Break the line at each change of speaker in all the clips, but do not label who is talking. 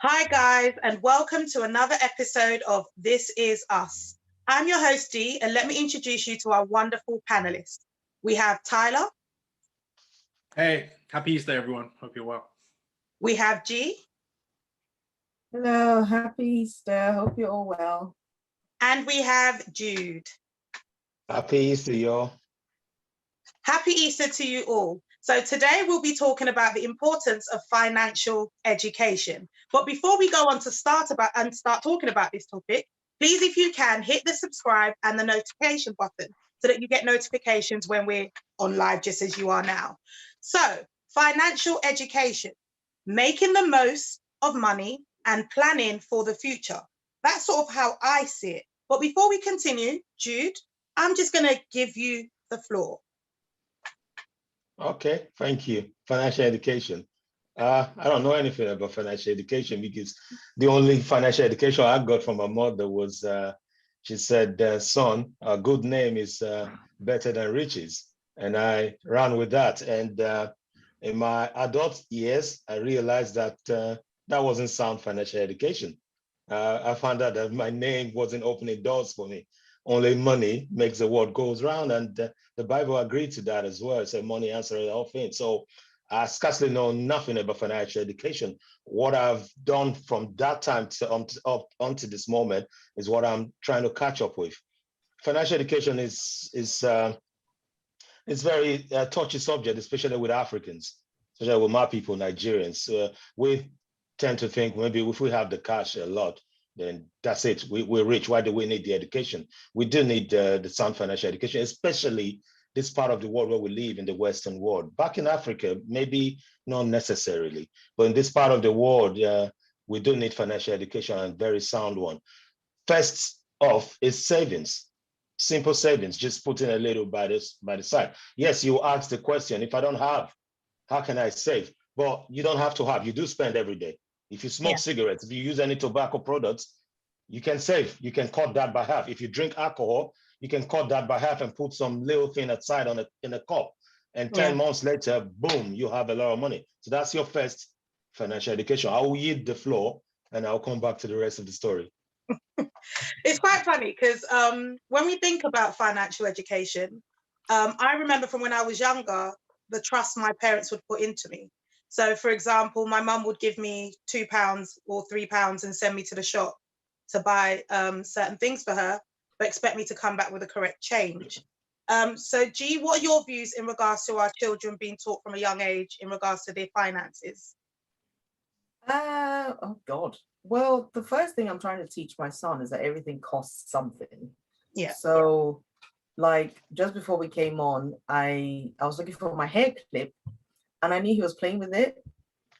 Hi, guys, and welcome to another episode of This Is Us. I'm your host, Dee, and let me introduce you to our wonderful panelists. We have Tyler.
Hey, happy Easter, everyone. Hope you're well.
We have G.
Hello, happy Easter. Hope you're all well.
And we have Jude.
Happy Easter, y'all.
Happy Easter to you all. So today we'll be talking about the importance of financial education. But before we go on to start talking about this topic, please, if you can, hit the subscribe and the notification button so that you get notifications when we're on live, just as you are now. So financial education, making the most of money and planning for the future. That's sort of how I see it. But before we continue, Jude, I'm just going to give you the floor.
Okay, thank you. Financial education. I don't know anything about financial education because the only financial education I got from my mother was, she said, son, a good name is better than riches. And I ran with that. And in my adult years, I realized that that wasn't sound financial education. I found out that my name wasn't opening doors for me. Only money makes the world goes round, and the Bible agreed to that as well. It said money answers all things. So I scarcely know nothing about financial education. What I've done from that time to up onto this moment is what I'm trying to catch up with. Financial education is very touchy subject, especially with Africans, especially with my people, Nigerians. We tend to think maybe if we have the cash a lot, then that's it. We're rich. Why do we need the education? We do need the sound financial education, especially this part of the world where we live in the Western world. Back in Africa, maybe not necessarily, but in this part of the world, we do need financial education, and very sound one. First off is savings, simple savings, just putting a little by the side. Yes, you ask the question, if I don't have, how can I save? But you don't have to have, you do spend every day. If you smoke cigarettes, if you use any tobacco products, you can save. You can cut that by half. If you drink alcohol, you can cut that by half and put some little thing aside in a cup. And 10 months later, boom, you have a lot of money. So that's your first financial education. I will yield the floor and I'll come back to the rest of the story.
It's quite funny because when we think about financial education, I remember from when I was younger, the trust my parents would put into me. So, for example, my mum would give me £2 or £3 and send me to the shop to buy certain things for her, but expect me to come back with the correct change. So, G, what are your views in regards to our children being taught from a young age in regards to their finances?
Oh God. Well, the first thing I'm trying to teach my son is that everything costs something.
Yeah.
So, like just before we came on, I was looking for my hair clip. And I knew he was playing with it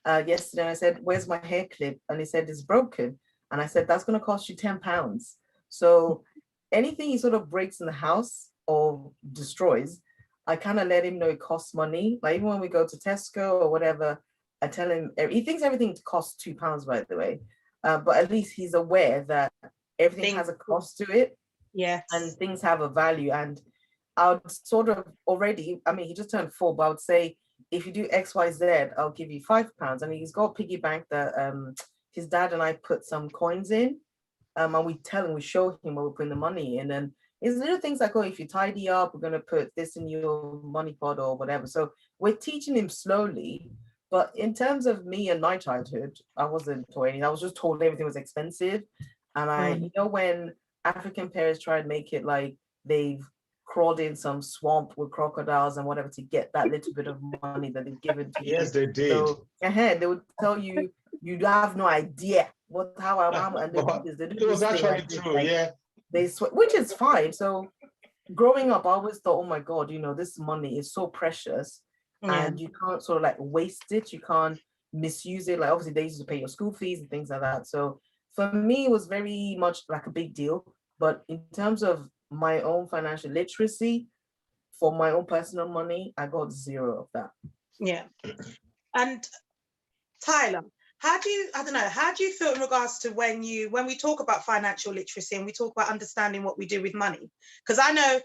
yesterday. And I said, where's my hair clip? And he said, it's broken. And I said, that's going to cost you £10. So anything he sort of breaks in the house or destroys, I kind of let him know it costs money. Like even when we go to Tesco or whatever, I tell him, he thinks everything costs £2, by the way. But at least he's aware that everything has a cost to it.
Yes.
And things have a value. And I would sort of already, I mean, he just turned 4, but I would say, if you do X, Y, Z, I'll give you £5. I mean, he's got a piggy bank that his dad and I put some coins in, and we show him where we're putting the money in. And it's little things like, oh, if you tidy up, we're going to put this in your money pot or whatever. So we're teaching him slowly. But in terms of me and my childhood, I wasn't taught anything. I was just told everything was expensive. And you know, when African parents try and make it like they've crawled in some swamp with crocodiles and whatever to get that little bit of money that they've given to you.
Yes, they did.
So they would tell you, you have no idea how and
it was actually true, like,
which is fine. So growing up, I always thought, oh my God, you know, this money is so precious and you can't sort of like waste it. You can't misuse it. Like obviously they used to pay your school fees and things like that. So for me, it was very much like a big deal. But in terms of my own financial literacy, for my own personal money, I got 0 of that.
Yeah. And Tyler, how do you feel in regards to when we talk about financial literacy and we talk about understanding what we do with money? Because I know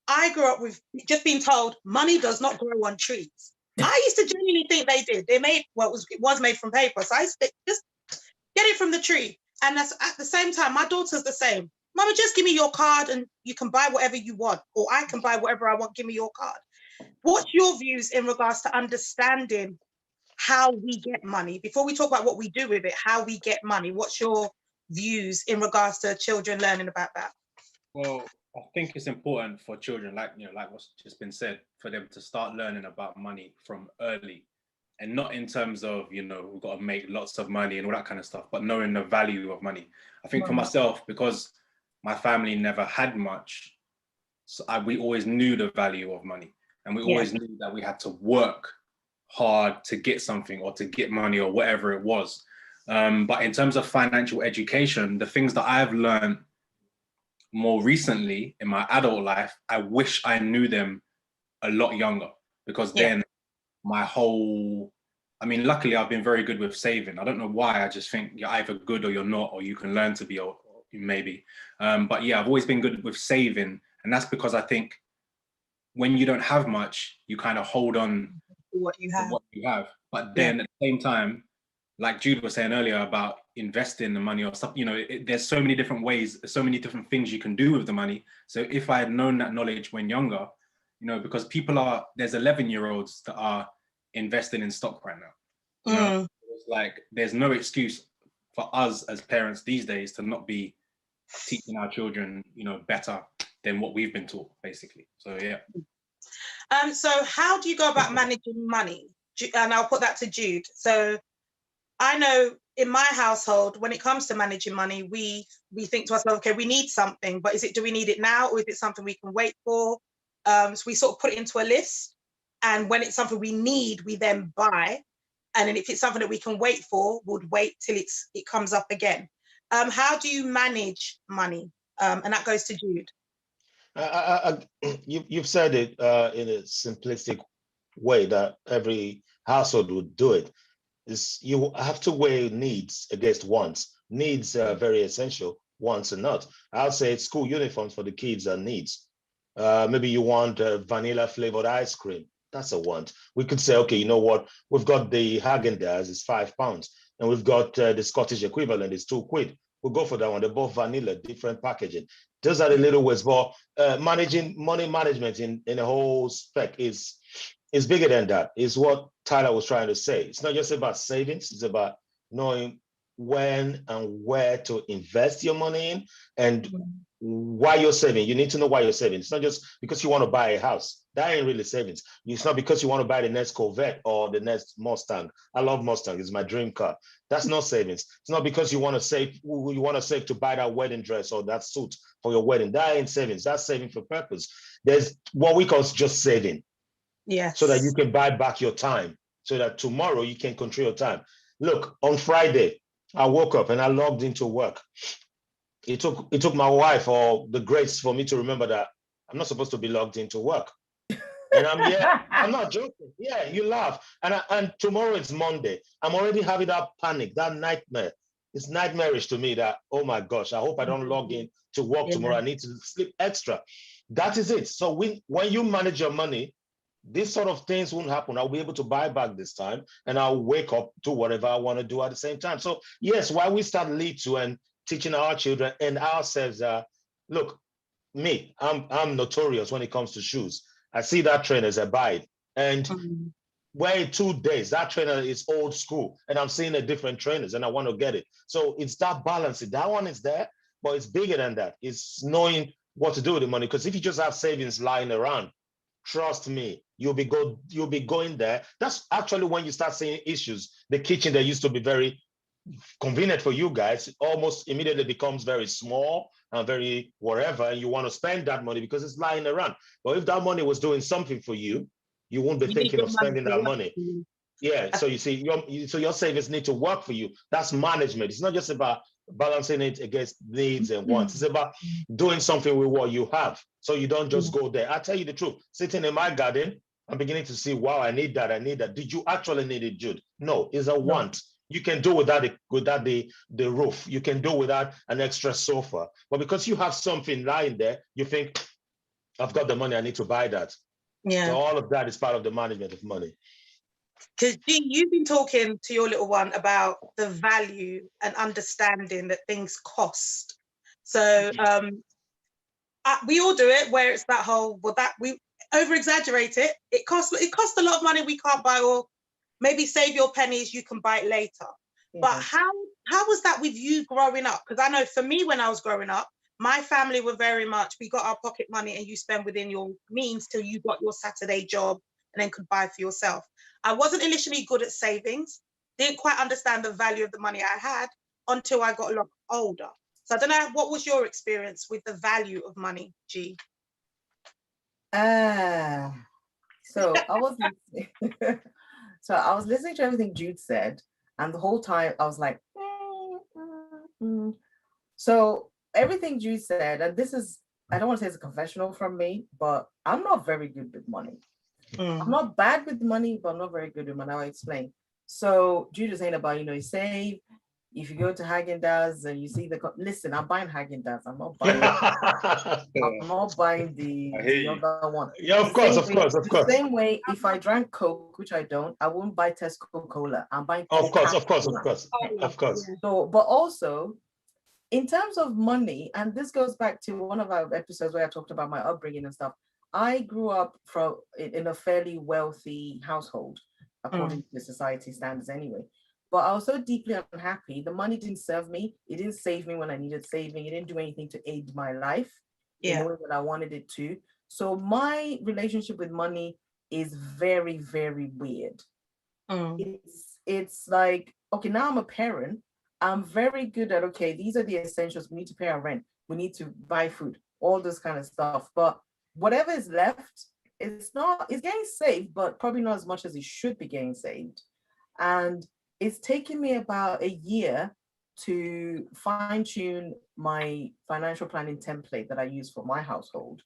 I grew up with just being told money does not grow on trees. I used to genuinely think they did. It was made from paper. So I used to just Get it from the tree. And that's at the same time, my daughter's the same. Mama, just give me your card and you can buy whatever you want, or I can buy whatever I want. Give me your card. What's your views in regards to understanding how we get money? Before we talk about what we do with it, how we get money, what's your views in regards to children learning about that?
Well, I think it's important for children, like what's just been said, for them to start learning about money from early, and not in terms of, we've got to make lots of money and all that kind of stuff, but knowing the value of money. I think for myself, because my family never had much, so we always knew the value of money, and we always knew that we had to work hard to get something or to get money or whatever it was. But in terms of financial education, the things that I've learned more recently in my adult life, I wish I knew them a lot younger, because then my whole, luckily I've been very good with saving. I don't know why, I just think you're either good or you're not, or you can learn to be, or maybe. But yeah, I've always been good with saving. And that's because I think when you don't have much, you kind of hold on
to what you have.
But then at the same time, like Jude was saying earlier about investing the money or stuff, there's so many different ways, so many different things you can do with the money. So if I had known that knowledge when younger, because there's 11-year-olds that are investing in stock right now. It's like, there's no excuse for us as parents these days to not be teaching our children, better than what we've been taught, basically. So yeah.
So how do you go about managing money? And I'll put that to Jude. So I know in my household, when it comes to managing money, we think to ourselves, okay, we need something, but do we need it now, or is it something we can wait for? So we sort of put it into a list, and when it's something we need, we then buy. And then if it's something that we can wait for, we'll wait till it comes up again. How do you manage money? And that goes to Jude.
You've said it in a simplistic way that every household would do it. Is you have to weigh needs against wants. Needs are very essential, wants are not. I'll say school uniforms for the kids are needs. Maybe you want vanilla flavored ice cream. That's a want. We could say, okay, you know what? We've got the Häagen-Dazs, it's £5, and we've got the Scottish equivalent, it's £2. We'll go for that one. They're both vanilla, different packaging. Those are the little ways, but managing money management in a whole spec is bigger than that. Is what Tyler was trying to say. It's not just about savings. It's about knowing when and where to invest your money in, and why you're saving. You need to know why you're saving. It's not just because you want to buy a house. That ain't really savings. It's not because you want to buy the next Corvette or the next Mustang. I love Mustang. It's my dream car. That's not savings. It's not because you want to save. You want to save to buy that wedding dress or that suit for your wedding. That ain't savings. That's saving for purpose. There's what we call just saving.
Yeah.
So that you can buy back your time, so that tomorrow you can control your time. Look, on Friday, I woke up and I logged into work. It took my wife or the grace for me to remember that I'm not supposed to be logged into work. And I'm not joking. Yeah, you laugh. And tomorrow is Monday. I'm already having that panic, that nightmare. It's nightmarish to me that, oh my gosh, I hope I don't log in to work tomorrow. I need to sleep extra. That is it. So when you manage your money, these sort of things won't happen. I'll be able to buy back this time, and I'll wake up, do whatever I want to do at the same time. So yes, why we start lead to and teaching our children and ourselves, look, me, I'm notorious when it comes to shoes. I see that trainers I buy it, and wear 2 days, that trainer is old school, and I'm seeing a different trainers and I want to get it. So it's that balance. That one is there, but it's bigger than that. It's knowing what to do with the money, because if you just have savings lying around, trust me, you'll be going there. That's actually when you start seeing issues. The kitchen that used to be very convenient for you guys almost immediately becomes very small and very whatever, and you want to spend that money because it's lying around. But if that money was doing something for you, you won't be thinking of spending that money. Yeah, so you see, your savings need to work for you. That's management. It's not just about balancing it against needs and wants. It's about doing something with what you have. So you don't just go there. I tell you the truth, sitting in my garden, I'm beginning to see, wow, I need that, I need that. Did you actually need it, Jude? No, it's a want. You can do without the roof. You can do without an extra sofa. But because you have something lying there, you think, I've got the money, I need to buy that. Yeah. So all of that is part of the management of money.
Because you've been talking to your little one about the value and understanding that things cost. So we all do it, where it's that whole, well, that we over exaggerate it. It costs a lot of money we can't buy, or maybe save your pennies, you can buy it later. Yeah. But how was that with you growing up? Because I know for me, when I was growing up, my family were very much, we got our pocket money and you spend within your means till you got your Saturday job and then could buy for yourself. I wasn't initially good at savings, didn't quite understand the value of the money I had until I got a lot older. So I don't know, what was your experience with the value of money, G?
So I was so I was listening to everything Jude said, and the whole time I was like, So everything Jude said, and this is, I don't want to say it's a confessional from me, but I'm not very good with money. I'm not bad with money, but I'm not very good with money. I'll explain. So Jude is saying about, you save. If you go to Haagen-Dazs and you see listen, I'm buying Haagen-Dazs. I'm not buying the other one.
Yeah, of course.
The same way, if I drank Coke, which I don't, I wouldn't buy Tesco Cola. I'm buying Coca-Cola.
Of course.
So, but also, in terms of money, and this goes back to one of our episodes where I talked about my upbringing and stuff. I grew up in a fairly wealthy household, according to the society standards anyway. But I was so deeply unhappy. The money didn't serve me. It didn't save me when I needed saving. It didn't do anything to aid my life in the way that I wanted it to. So my relationship with money is very, very weird. It's like, okay, now I'm a parent. I'm very good at, okay, these are the essentials. We need to pay our rent. We need to buy food, all this kind of stuff. But whatever is left, it's getting saved, but probably not as much as it should be getting saved. And it's taken me about a year to fine-tune my financial planning template that I use for my household.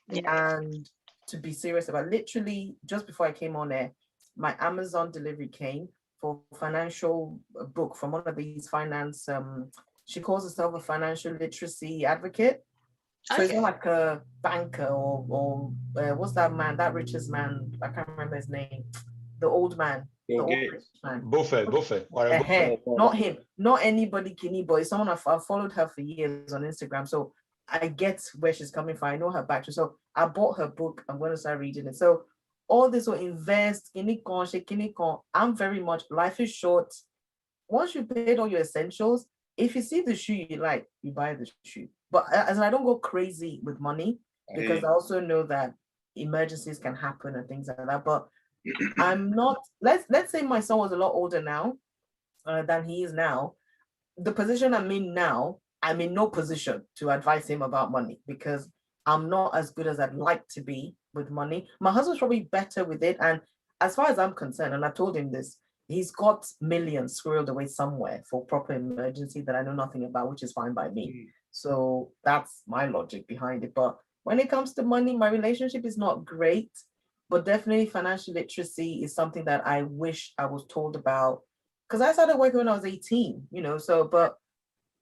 And to be serious about, literally just before I came on air, my Amazon delivery came for financial book from one of these finance, she calls herself a financial literacy advocate. So it's not like a banker or what's that man, that richest man, I can't remember his name, the old man.
Buffett.
Not him, not anybody kidney, but it's someone I've followed her for years on Instagram. So I get where she's coming from. I know her backstory. So I bought her book. I'm going to start reading it. So all this will invest, I'm very much, life is short. Once you paid all your essentials, if you see the shoe you like, you buy the shoe. But as I don't go crazy with money, because I also know that emergencies can happen and things like that. But I'm not, let's say my son was a lot older now than he is now. The position I'm in now, I'm in no position to advise him about money because I'm not as good as I'd like to be with money. My husband's probably better with it. And as far as I'm concerned, and I told him this, he's got millions squirreled away somewhere for proper emergency that I know nothing about, which is fine by me. So that's my logic behind it. But when it comes to money, my relationship is not great. But definitely financial literacy is something that I wish I was told about. Because I started working when I was 18, but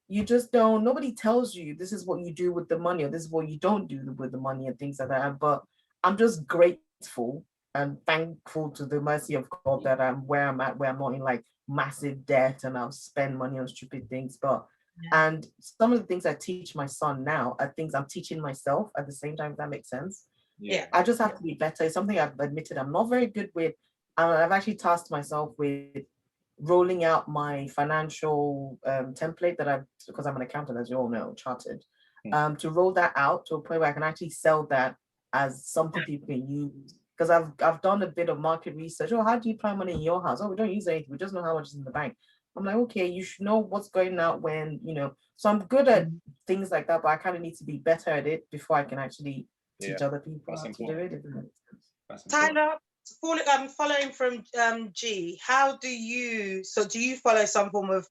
you just don't, nobody tells you this is what you do with the money or this is what you don't do with the money and things like that. But I'm just grateful and thankful to the mercy of God that I'm where I'm at, where I'm not in like massive debt and I'll spend money on stupid things. And some of the things I teach my son now are things I'm teaching myself at the same time, if that makes sense. I just have to be better. It's something I've admitted I'm not very good with. And I've actually tasked myself with rolling out my financial template because I'm an accountant, as you all know, chartered, to roll that out to a point where I can actually sell that as something people can use. Because I've done a bit of market research. Oh, how do you plan money in your house? Oh, we don't use anything. We just know how much is in the bank. I'm like, okay, you should know what's going out when, So I'm good at things like that, but I kind of need to be better at it before I can actually teach other people how to do it.
Tyler, following from G, do you follow some form of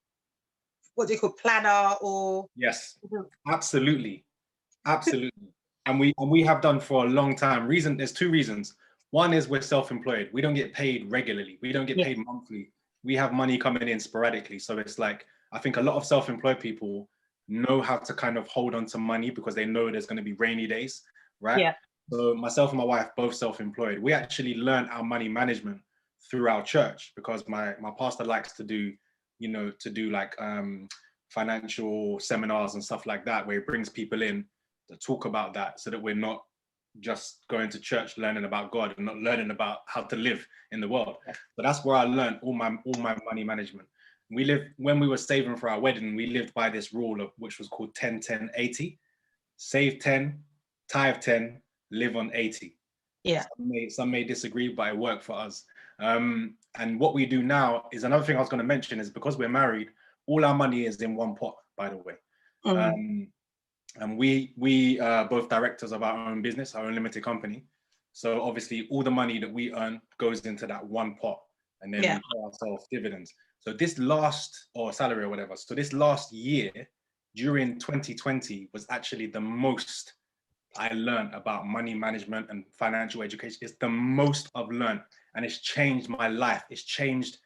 what do you call planner or?
Yes, absolutely. And we have done for a long time. There's two reasons. One is we're self-employed. We don't get paid regularly. We don't get paid monthly. We have money coming in sporadically. So it's like, I think a lot of self-employed people know how to kind of hold on to money because they know there's going to be rainy days, right? Yeah. So myself and my wife, both self-employed. We actually learned our money management through our church, because my pastor likes to do, you know, like financial seminars and stuff like that, where he brings people in to talk about that, so that we're not just going to church learning about God and not learning about how to live in the world. But that's where I learned all my money management. When we were saving for our wedding, we lived by this rule of, which was called 10-10-80. Save 10, tithe 10, live on 80.
Yeah.
Some may disagree, but it worked for us. And what we do now is, another thing I was going to mention is, because we're married, all our money is in one pot, by the way. And we both directors of our own business, our own limited company. So obviously all the money that we earn goes into that one pot, and then we pay ourselves dividends. So this last, or salary or whatever. So this last year, during 2020, was actually the most I learned about money management and financial education. It's the most I've learned, and it's changed my life. It's changed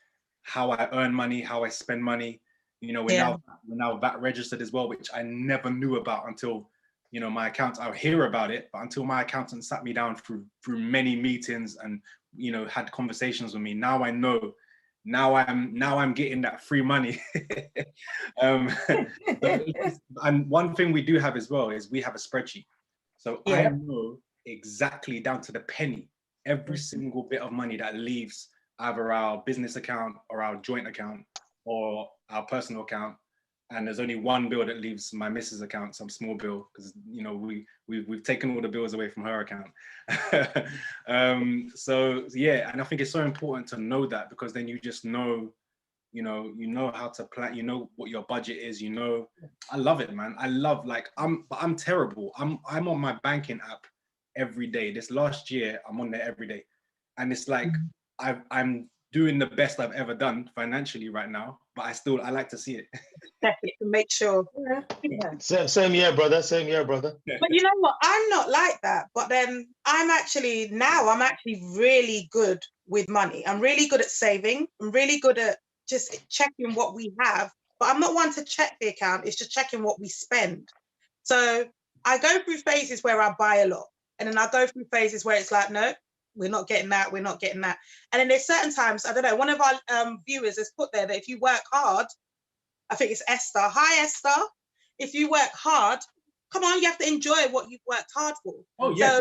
how I earn money, how I spend money. You know, we're now VAT registered as well, which I never knew about until, you know, my accountant, I hear about it, but until my accountant sat me down through many meetings and, you know, had conversations with me. Now I know. Now I'm getting that free money. And one thing we do have as well is we have a spreadsheet. So I know exactly down to the penny every single bit of money that leaves either our business account or our joint account or our personal account. And there's only one bill that leaves my missus' account, some small bill, because, you know, we've taken all the bills away from her account. So yeah, and I think it's so important to know that, because then you just know, you know how to plan, you know what your budget is, you know. I love it, man. I love, like, I'm terrible. I'm on my banking app every day. This last year, I'm on there every day, and it's like I'm doing the best I've ever done financially right now, but I like to see it.
Make sure.
Same year, brother. Same year, brother.
But you know what? I'm not like that. But then I'm actually really good with money. I'm really good at saving. I'm really good at just checking what we have. But I'm not one to check the account. It's just checking what we spend. So I go through phases where I buy a lot. And then I go through phases where it's like, no, we're not getting that. We're not getting that. And then there's certain times, I don't know, one of our viewers has put there that if you work hard, I think it's Esther. Hi, Esther. If you work hard, come on, you have to enjoy what you've worked hard for.
Oh, yeah.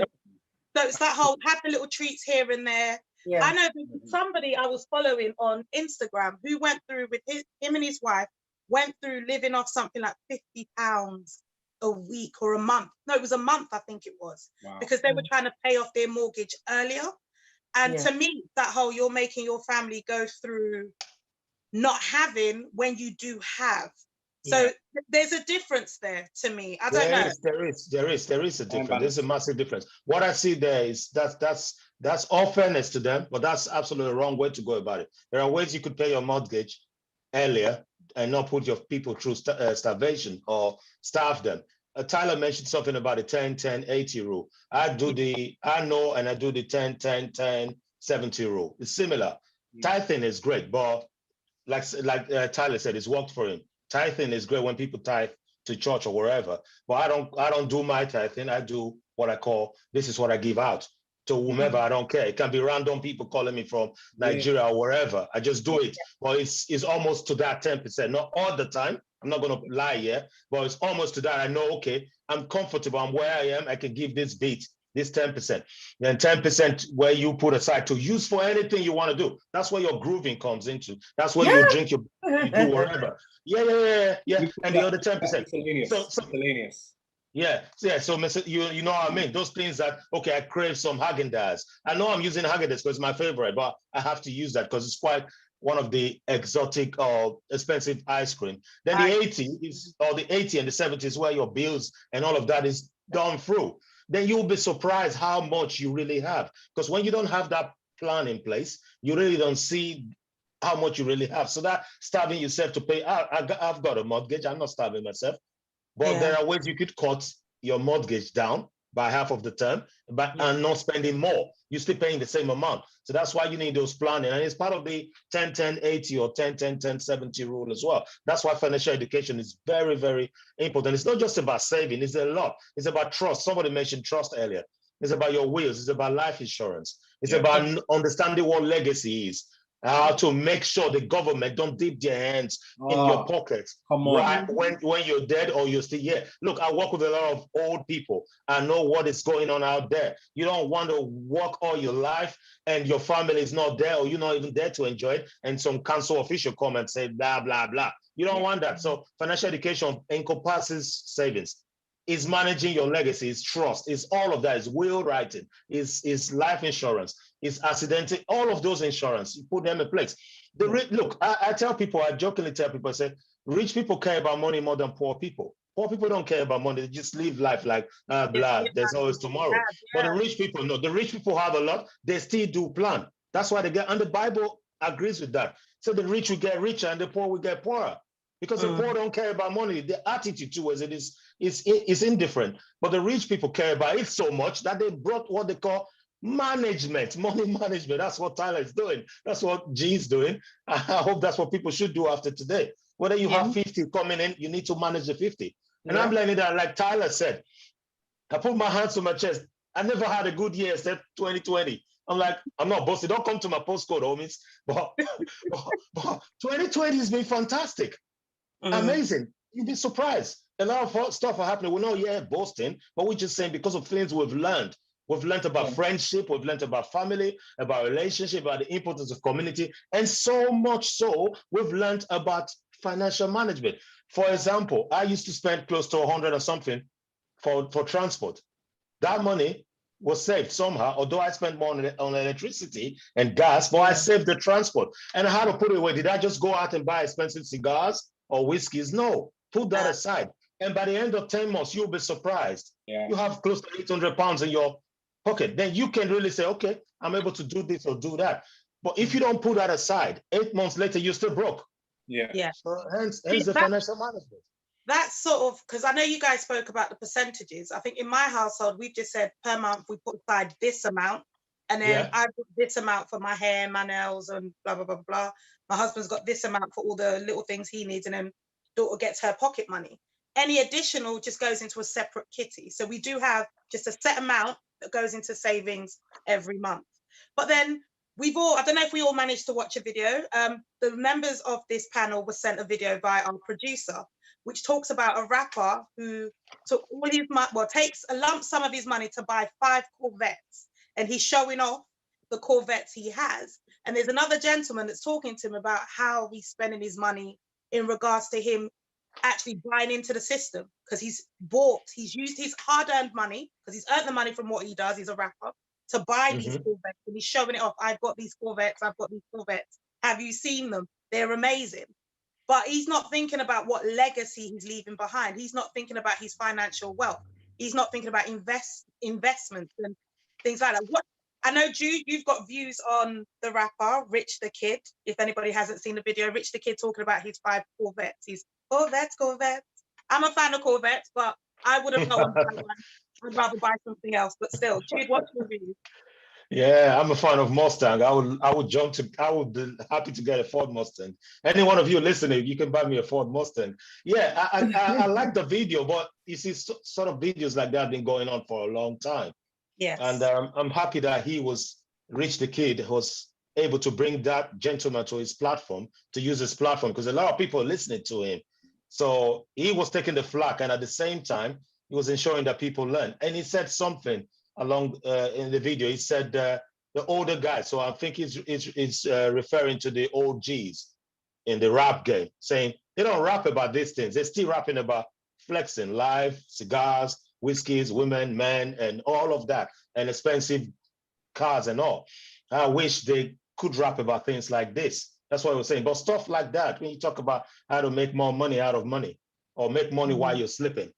So it's that whole, have the little treats here and there.
Yeah.
I know somebody I was following on Instagram who went through with him and his wife, went through living off something like £50 a week or a month. No, it was a month, I think it was. Wow. Because they were trying to pay off their mortgage earlier. And to me, that whole, you're making your family go through not having when you do have. So there's a difference there to me. I don't know.
There is a difference. There's a massive difference. What I see there is that's all fairness to them, but that's absolutely the wrong way to go about it. There are ways you could pay your mortgage earlier and not put your people through starvation or starve them. Tyler mentioned something about the 10-10-80 rule. I do the 10-10-10-70 rule. It's similar. Tithing is great, but like Tyler said, it's worked for him. Tithing is great when people tithe to church or wherever, but I don't do my tithing. I do what I call, this is what I give out to whomever. I don't care. It can be random people calling me from Nigeria or wherever. I just do it. But it's almost to that 10%, not all the time. I'm not going to lie here, but it's almost to that. I know, okay, I'm comfortable. I'm where I am. I can give this bit, this 10%. Then 10% where you put aside to use for anything you want to do. That's where your grooving comes into. That's where you drink, you do whatever. Yeah. And the other 10%.
Miscellaneous.
Yeah. So you know what I mean? Those things that, okay, I crave some Haagen-Dazs. I know I'm using Haagen-Dazs because it's my favorite, but I have to use that because it's quite one of the exotic or expensive ice cream. Then the 80 and the 70 is where your bills and all of that is gone through. Then you'll be surprised how much you really have. Because when you don't have that plan in place, you really don't see how much you really have. So that starving yourself to pay, I've got a mortgage, I'm not starving myself. But there are ways you could cut your mortgage down by half of the term, and not spending more. You're still paying the same amount. So that's why you need those planning. And it's part of the 10-10-80 or 10-10-10-70 rule as well. That's why financial education is very, very important. It's not just about saving, it's a lot. It's about trust. Somebody mentioned trust earlier. It's about your wills, it's about life insurance. It's
Yeah.
about understanding what legacy is, how to make sure the government don't dip their hands in your pockets
Come on.
right when you're dead or you're still here. Look, I work with a lot of old people. I know what is going on out there. You don't want to work all your life and your family is not there, or you're not even there to enjoy it, and some council official come and say blah blah blah. You don't want that. So financial education encompasses savings, is managing your legacy, is trust, is all of that, is will writing, is life insurance, is accidental, all of those insurance, you put them in place. Look, I tell people, I jokingly tell people, I say, rich people care about money more than poor people. Poor people don't care about money, they just live life like, blah, there's always tomorrow. But the rich people, no, the rich people have a lot, they still do plan. That's why they get, and the Bible agrees with that. So the rich will get richer and the poor will get poorer. Because the poor don't care about money. The attitude towards it is indifferent. But the rich people care about it so much that they brought what they call management, money management. That's what Tyler is doing. That's what G's doing. I hope that's what people should do after today. Whether you have 50 coming in, you need to manage the 50. And I'm learning that, like Tyler said, I put my hands to my chest. I never had a good year except 2020. I'm like, I'm not boasting. Don't come to my postcode, homies. But 2020 has been fantastic. Amazing. You'd be surprised. A lot of stuff are happening. We're not yet boasting, but we're just saying because of things we've learned. We've learned about friendship, we've learned about family, about relationship, about the importance of community, and so much so, we've learned about financial management. For example, I used to spend close to 100 or something for transport. That money was saved somehow, although I spent more on electricity and gas, but I saved the transport. And I had to put it away. Did I just go out and buy expensive cigars or whiskeys? No, put that aside. And by the end of 10 months, you'll be surprised. You have close to 800 pounds in your pocket. Then you can really say, okay, I'm able to do this or do that. But if you don't put that aside, 8 months later, you're still broke. So hence the financial management.
That's sort of, because I know you guys spoke about the percentages. I think in my household, we've just said per month, we put aside this amount. And then I put this amount for my hair, my nails, and blah, blah, blah, blah. My husband's got this amount for all the little things he needs. And then daughter gets her pocket money. Any additional just goes into a separate kitty. So we do have just a set amount that goes into savings every month. But then I don't know if we all managed to watch a video. The members of this panel were sent a video by our producer, which talks about a rapper who took all his money, takes a lump sum of his money to buy 5 Corvettes. And he's showing off the Corvettes he has. And there's another gentleman that's talking to him about how he's spending his money in regards to him actually buying into the system, because he's used his hard-earned money, because he's earned the money from what he does, he's a rapper, to buy these Corvettes, and he's showing it off. I've got these Corvettes, have you seen them? They're amazing. But he's not thinking about what legacy he's leaving behind. He's not thinking about his financial wealth. He's not thinking about investments and things like that. I know, Jude, you've got views on the rapper Rich the Kid. If anybody hasn't seen the video, Rich the Kid talking about his 5 Corvettes. He's Corvettes. I'm a fan of Corvettes, but I wouldn't go and buy one. I'd rather buy something else. But still, Jude, what's your view?
Yeah, I'm a fan of Mustang. I would be happy to get a Ford Mustang. Any one of you listening, you can buy me a Ford Mustang. Yeah, I like the video, but you see, sort of videos like that have been going on for a long time.
Yes.
And I'm happy that Rich the Kid was able to bring that gentleman to his platform, to use his platform, because a lot of people are listening to him. So he was taking the flak, and at the same time, he was ensuring that people learn. And he said something along in the video. He said the older guys. So I think he's referring to the OGs in the rap game, saying they don't rap about these things. They're still rapping about flexing, life, cigars, whiskeys, women, men, and all of that, and expensive cars and all. I wish they could rap about things like this. That's what I was saying. But stuff like that, when you talk about how to make more money out of money, or make money while you're sleeping,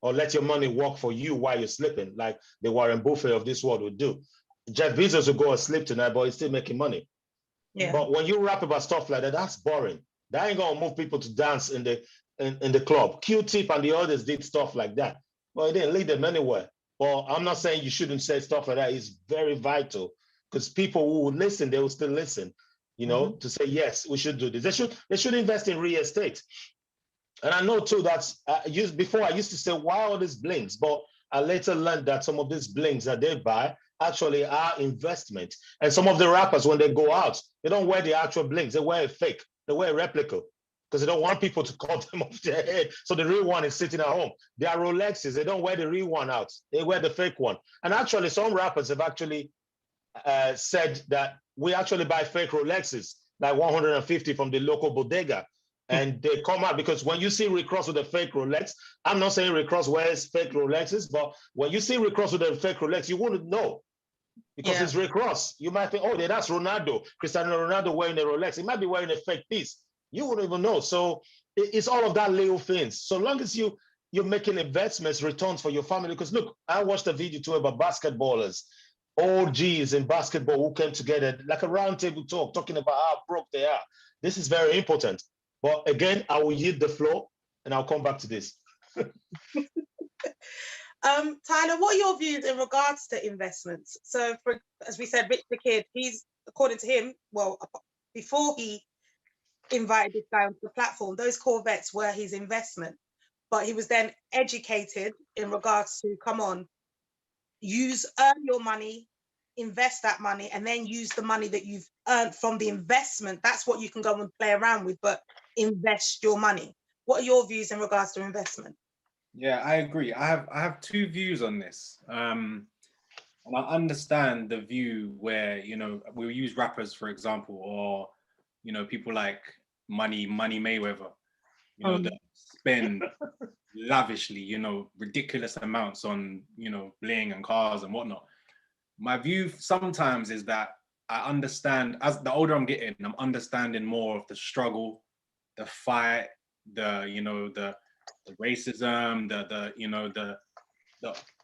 or let your money work for you while you're sleeping, like the Warren Buffett of this world would do. Jeff Bezos will go and sleep tonight, but he's still making money. Yeah. But when you rap about stuff like that, that's boring. That ain't gonna move people to dance in the club. Q-Tip and the others did stuff like that. Well, it didn't lead them anywhere. Well, I'm not saying you shouldn't say stuff like that. It's very vital, because people who will listen, they will still listen, to say, yes, we should do this. They should invest in real estate. And I know too, before I used to say, why all these blings? But I later learned that some of these blings that they buy actually are investment. And some of the rappers, when they go out, they don't wear the actual blings, they wear a fake, they wear a replica, because they don't want people to cut them off their head. So the real one is sitting at home. They are Rolexes, they don't wear the real one out, they wear the fake one. And actually some rappers have actually said that we actually buy fake Rolexes, like 150 from the local bodega. And they come out, because when you see Rick Ross with a fake Rolex, I'm not saying Rick Ross wears fake Rolexes, but when you see Rick Ross with a fake Rolex, you wouldn't know, because it's Rick Ross. You might think, oh, yeah, that's Ronaldo, Cristiano Ronaldo wearing a Rolex. He might be wearing a fake piece. You wouldn't even know. So it's all of that little things. So long as you're making investments, returns for your family. Because look, I watched a video too about basketballers, OGs in basketball who came together, like a roundtable talk, talking about how broke they are. This is very important. But again, I will yield the floor and I'll come back to this.
Tyler, what are your views in regards to investments? So, as we said, Rich the Kid, he's, according to him, well, before he invited this guy onto the platform, those Corvettes were his investment. But he was then educated in regards to, come on, earn your money, invest that money, and then use the money that you've earned from the investment. That's what you can go and play around with, but invest your money. What are your views in regards to investment?
Yeah, I agree. I have two views on this. And I understand the view where, you know, we'll use rappers, for example, or, you know, people like Money Mayweather, you know, that spend lavishly, you know, ridiculous amounts on, you know, bling and cars and whatnot. My view sometimes is that I understand, as the older I'm getting, I'm understanding more of the struggle, the fight, you know, the racism, you know, the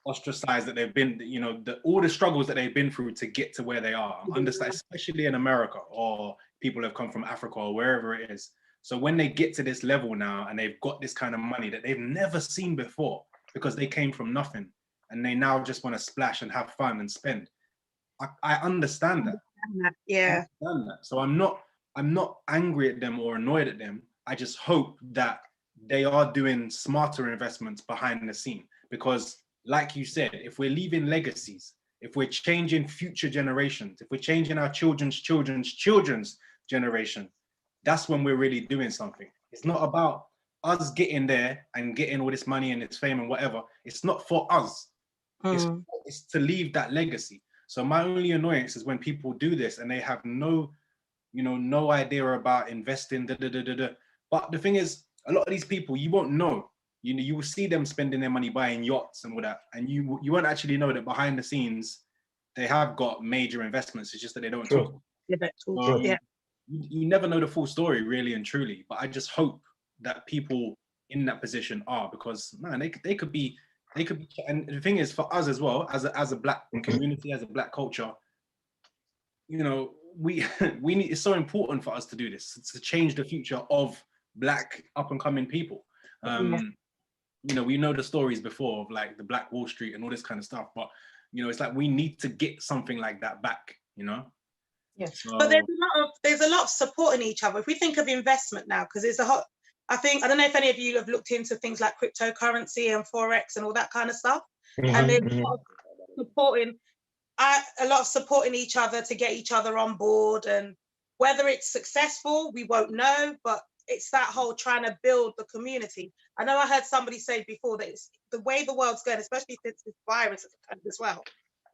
ostracized that they've been, you know, all the struggles that they've been through to get to where they are. I understand, especially in America, or people have come from Africa or wherever it is. So when they get to this level now and they've got this kind of money that they've never seen before, because they came from nothing, and they now just want to splash and have fun and spend. I understand that.
Yeah.
I understand that. So I'm not angry at them or annoyed at them. I just hope that they are doing smarter investments behind the scene, because like you said, if we're leaving legacies, if we're changing future generations, if we're changing our children's generation, that's when we're really doing something. It's not about us getting there and getting all this money and its fame and whatever. It's not for us. It's to leave that legacy. So my only annoyance is when people do this and they have no idea about investing. But the thing is, a lot of these people, you won't know. You know, you will see them spending their money buying yachts and all that, and you won't actually know that behind the scenes they have got major investments. It's just that they don't talk.
Yeah.
You never know the full story, really and truly. But I just hope that people in that position are, because man, they could be. And the thing is, for us as well, as a Black community, as a Black culture, you know, we need. It's so important for us to do this, to change the future of Black up and coming people. You know, we know the stories before of like the Black Wall Street and all this kind of stuff, but you know, it's like we need to get something like that back. You know.
Yes, so, but there's a lot of supporting each other. If we think of investment now, because it's I don't know if any of you have looked into things like cryptocurrency and Forex and all that kind of stuff. And there's a lot of supporting each other to get each other on board. And whether it's successful, we won't know, but it's that whole trying to build the community. I know I heard somebody say before that it's the way the world's going, especially since this virus as well,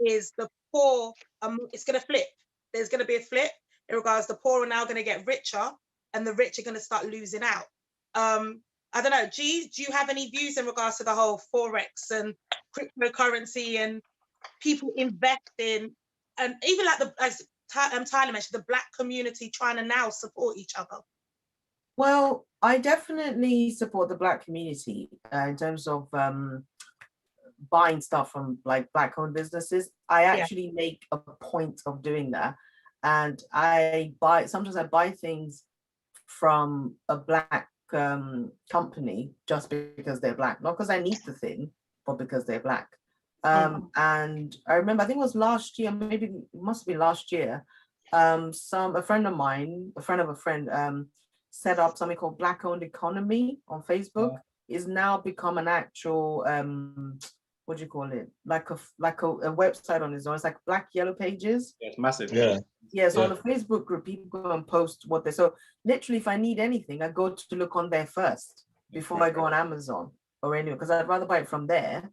is the poor, it's going to flip. There's going to be a flip in regards to the poor are now going to get richer and the rich are going to start losing out. I don't know, G, do you have any views in regards to the whole Forex and cryptocurrency and people investing, and even like as Tyler mentioned, the Black community trying to now support each other?
Well, I definitely support the Black community in terms of buying stuff from like Black-owned businesses. I actually make a point of doing that, and sometimes I buy things from a Black company just because they're Black, not because I need the thing, but because they're Black. And I remember, I think it was last year, maybe it must have been last year, a friend of mine, a friend of a friend, set up something called Black-owned economy on Facebook. Is now become an actual what do you call it? Like a website on his own. It's like Black Yellow Pages.
Yeah, it's massive.
Yeah.
Yeah, so
Yeah.
on the Facebook group, people go and post what they. So literally, if I need anything, I go to look on there first before I go on Amazon or anywhere, because I'd rather buy it from there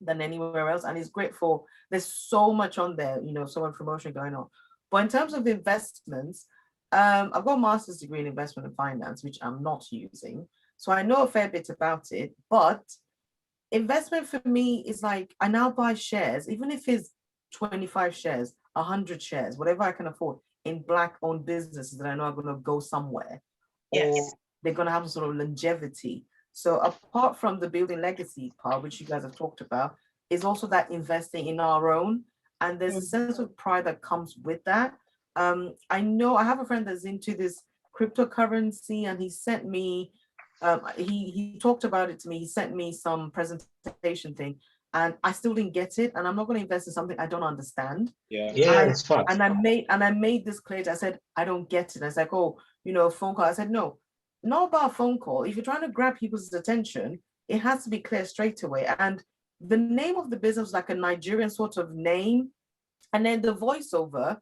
than anywhere else. And it's great for, there's so much on there, you know, so much promotion going on. But in terms of investments, I've got a master's degree in investment and finance, which I'm not using. So I know a fair bit about it, but investment for me is like, I now buy shares, even if it's 25 shares, 100 shares, whatever I can afford in Black owned businesses that I know are going to go somewhere,
Yes.
or they're going to have some sort of longevity. So apart from the building legacy part, which you guys have talked about, is also that investing in our own. And there's a sense of pride that comes with that. I know I have a friend that's into this cryptocurrency, and he sent me, he talked about it to me. He sent me some presentation thing, and I still didn't get it. And I'm not going to invest in something I don't understand.
Yeah.
Yeah,
And-
it's fun.
And I made this clear. I said, I don't get it. I was like, oh, you know, a phone call. I said, no, not about a phone call. If you're trying to grab people's attention, it has to be clear straight away. And the name of the business was like a Nigerian sort of name. And then the voiceover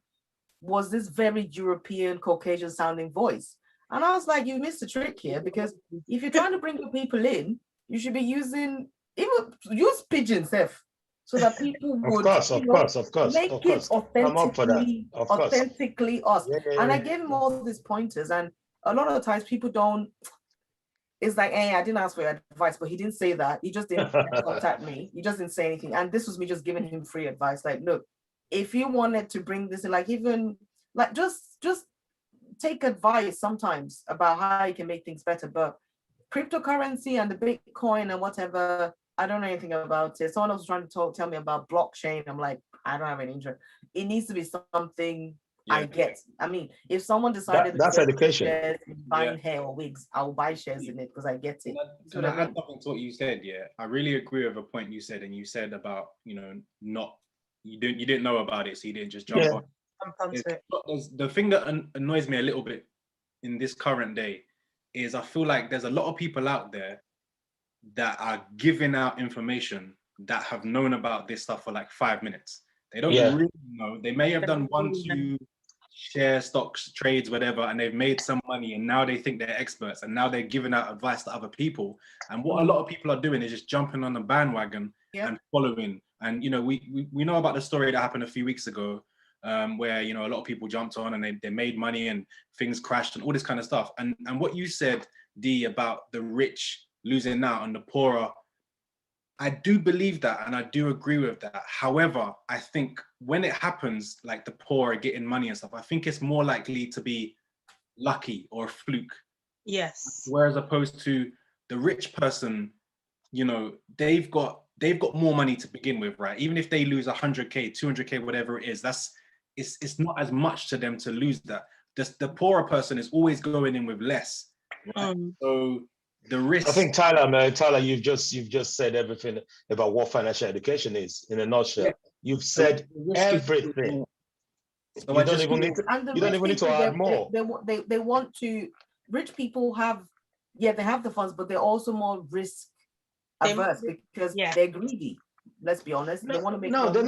was this very European, Caucasian sounding voice. And I was like, you missed a trick here, because if you're trying to bring the people in, you should be using, even use pidgin self, so that people
Of
would
course,
you
of
know,
course, of course,
make
of
it
course. I'm up for that.
authentically,
Of course.
authentically us.
Yeah, yeah,
And I
yeah.
gave him all these pointers, and a lot of the times people don't, it's like, hey, I didn't ask for your advice, but he didn't say that. He just didn't contact me. He just didn't say anything. And this was me just giving him free advice. Like, look, if you wanted to bring this in, like, even like just take advice sometimes about how you can make things better. But cryptocurrency and the Bitcoin and whatever, I don't know anything about it. Someone else was trying to tell me about blockchain. I'm like, I don't have any interest. It needs to be something I get. I mean, if someone decided
That's
to
education.
shares in buying hair or wigs, I'll buy shares in it because I get it.
Can I add something to what you said? Yeah, I really agree with a point you said, and you said about, you know, you didn't know about it, so you didn't just jump on. The thing that annoys me a little bit in this current day is I feel like there's a lot of people out there that are giving out information that have known about this stuff for like 5 minutes. They don't really know. They may have done 1, 2 share stocks, trades, whatever, and they've made some money, and now they think they're experts, and now they're giving out advice to other people. And what a lot of people are doing is just jumping on the bandwagon and following. And you know, we know about the story that happened a few weeks ago, where, you know, a lot of people jumped on and they made money and things crashed and all this kind of stuff. And what you said, Dee, about the rich losing out and the poorer, I do believe that, and I do agree with that. However, I think when it happens, like the poor are getting money and stuff, I think it's more likely to be lucky or a fluke.
Yes.
Whereas opposed to the rich person, you know, they've got more money to begin with, right? Even if they lose 100K, 200K, whatever it is, it's not as much to them to lose that. The poorer person is always going in with less, right? So the risk.
I think Tyler, you've just said everything about what financial education is in a nutshell. You've said everything.
So
you don't even need to add more.
They want to. Rich people have, they have the funds, but they're also more risk averse because they're greedy. Let's be honest. They want to make.
No, they're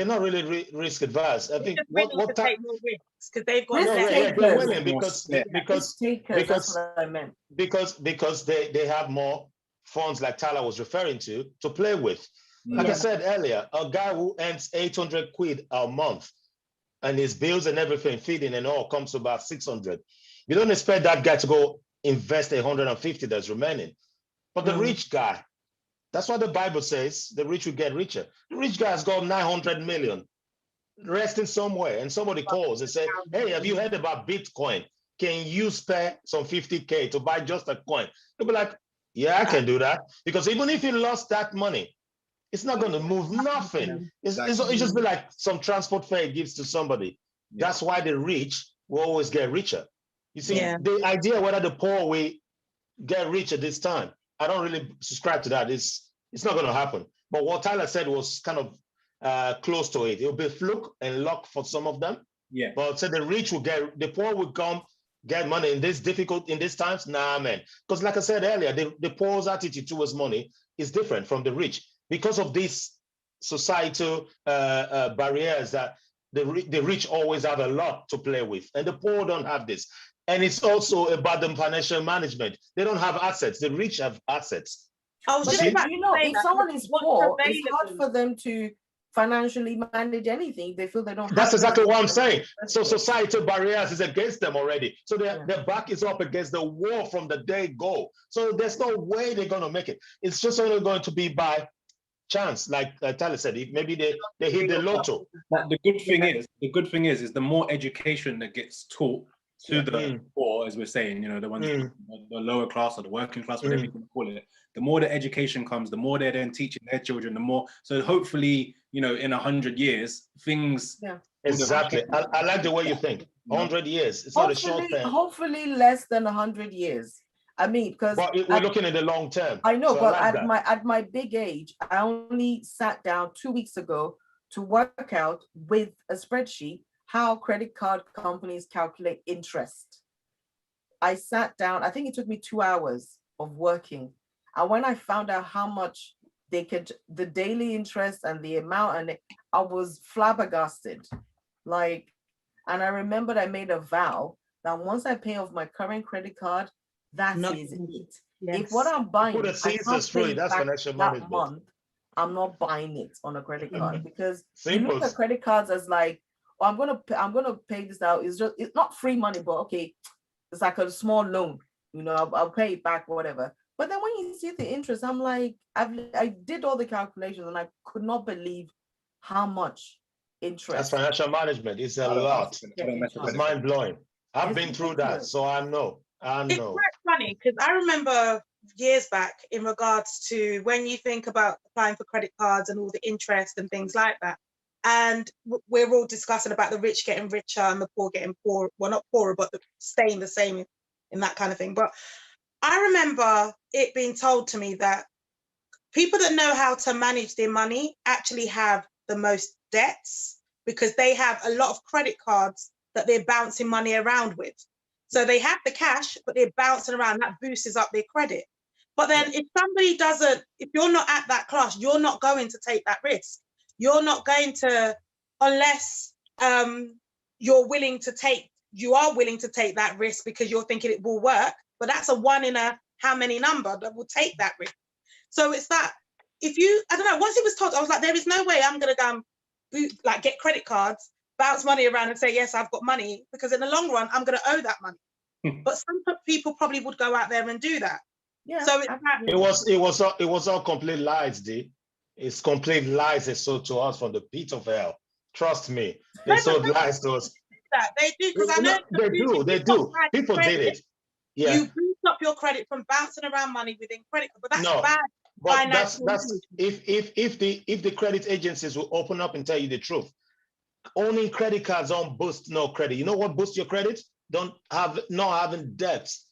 not really risk adverse. I think what
take more risks because they've got
they're willing because
that's what I meant.
Because they have more funds, like Tyler was referring to play with. Like I said earlier, a guy who earns 800 quid a month and his bills and everything, feeding and all, comes to about 600. You don't expect that guy to go invest 150 that's remaining. But the rich guy, that's what the Bible says, the rich will get richer. The rich guy has got 900 million resting somewhere, and somebody calls and said, hey, have you heard about Bitcoin? Can you spare some 50K to buy just a coin? They'll be like, yeah, I can do that. Because even if he lost that money, it's not going to move nothing. It's just be like some transport fare he gives to somebody. That's why the rich will always get richer. You see, the idea whether the poor will get rich at this time, I don't really subscribe to that. It's not going to happen. But what Tyler said was kind of close to it. It'll be fluke and luck for some of them.
Yeah.
But so the rich will get, the poor will come get money in these times? Nah, man. Because like I said earlier, the poor's attitude towards money is different from the rich because of these societal barriers that the rich always have a lot to play with, and the poor don't have this. And it's also about the financial management. They don't have assets. The rich have assets.
I was
But
just
then,
about
you
to
know,
say
if
that,
someone is
what's
poor, it's hard
available.
for them to financially manage anything. They feel they don't
That's
have
exactly what I'm
enough
saying.
in the
So
first place.
societal barriers is against them already. So
Yeah.
their back is up against the wall from the day go. So there's no way they're going to make it. It's just only going to be by chance, like Tyler said. If maybe they hit the lotto.
But the good thing is the more education that gets taught to the poor, as we're saying, you know, the ones the lower class or the working class, whatever you can call it, the more the education comes, the more they're then teaching their children, the more. So hopefully, you know, in 100 years, things.
Yeah.
Exactly. I like the way you think. 100 years. It's not a short term.
Hopefully less than 100 years. I mean, because
we're looking at the long term.
I know,
so
but
I like
at my big age, I only sat down 2 weeks ago to work out with a spreadsheet how credit card companies calculate interest. I sat down, I think it took me 2 hours of working. And when I found out how much they could, the daily interest and the amount, and I was flabbergasted. Like, and I remembered I made a vow that once I pay off my current credit card, that is it.
Yes.
If what I'm buying,
put a
I
scissors
can't
through
pay
it. That's
back
financial
that
management.
month, I'm not buying it on a credit card because you
Simple.
look at credit cards as like, oh, I'm gonna pay this out. It's not free money, but okay, it's like a small loan. You know, I'll pay it back, whatever. But then when you see the interest, I'm like, I did all the calculations and I could not believe how much interest.
That's financial management. It's a lot. It's mind blowing. I've been through that, so I know.
It's quite funny because I remember years back in regards to when you think about applying for credit cards and all the interest and things like that. And we're all discussing about the rich getting richer and the poor getting poor. Well, not poorer, but staying the same in that kind of thing. But I remember it being told to me that people that know how to manage their money actually have the most debts because they have a lot of credit cards that they're bouncing money around with. So they have the cash, but they're bouncing around. That boosts up their credit. But then if somebody doesn't, if you're not at that class, you're not going to take that risk. You're not going to, unless you're willing to take, you are willing to take that risk because you're thinking it will work. But that's a 1 in a how many number that will take that risk. So it's that if you, I don't know, once it was told, I was like, there is no way I'm going to go and like get credit cards, bounce money around and say, yes, I've got money, because in the long run, I'm going to owe that money. But some people probably would go out there and do that.
Yeah.
So
it was all complete lies, D. It's complete lies they sold to us from the pit of hell. Trust me, they sold lies to us.
That they do, because I know
they do. People did it. Yeah.
You boost up your credit from bouncing around money within credit, but that's bad.
But that's if the credit agencies will open up and tell you the truth. Owning credit cards don't boost no credit. You know what boosts your credit? Not having debts.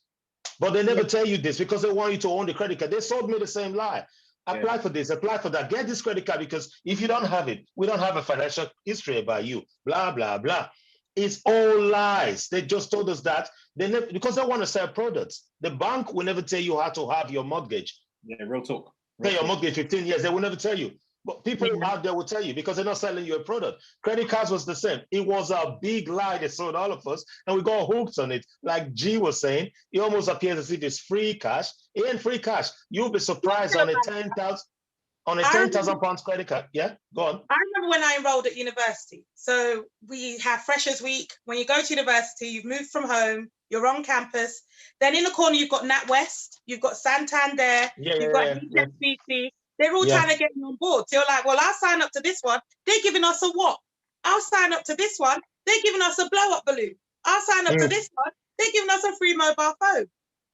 But they never tell you this because they want you to own the credit card. They sold me the same lie. Apply for this, apply for that, get this credit card because if you don't have it, we don't have a financial history about you. Blah, blah, blah. It's all lies. They just told us that because they want to sell products. The bank will never tell you how to have your mortgage.
Yeah, real talk.
Pay your mortgage 15 years, they will never tell you. But people out there will tell you because they're not selling you a product. Credit cards was the same. It was a big lie they sold all of us, and we got hooked on it. Like G was saying, it almost appears as if it's free cash. It ain't free cash. You'll be surprised on a 10,000 pounds credit card. Yeah, go on.
I remember when I enrolled at university. So we have Freshers Week. When you go to university, you've moved from home, you're on campus. Then in the corner, you've got NatWest, you've got Santander, you've got HSBC. They're all trying to get you on board. So you're like, well, I'll sign up to this one. They're giving us a what? I'll sign up to this one. They're giving us a blow-up balloon. I'll sign up to this one. They're giving us a free mobile phone.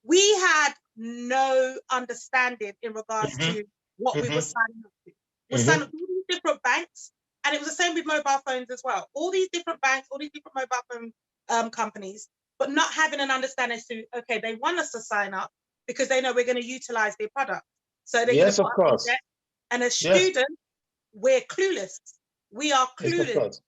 We had no understanding in regards to what we were signing up to. We signed up to all these different banks, and it was the same with mobile phones as well. All these different banks, all these different mobile phone companies, but not having an understanding as to, okay, they want us to sign up because they know we're going to utilize their product. So they're
yes, of course.
And as students, we're clueless. We are clueless.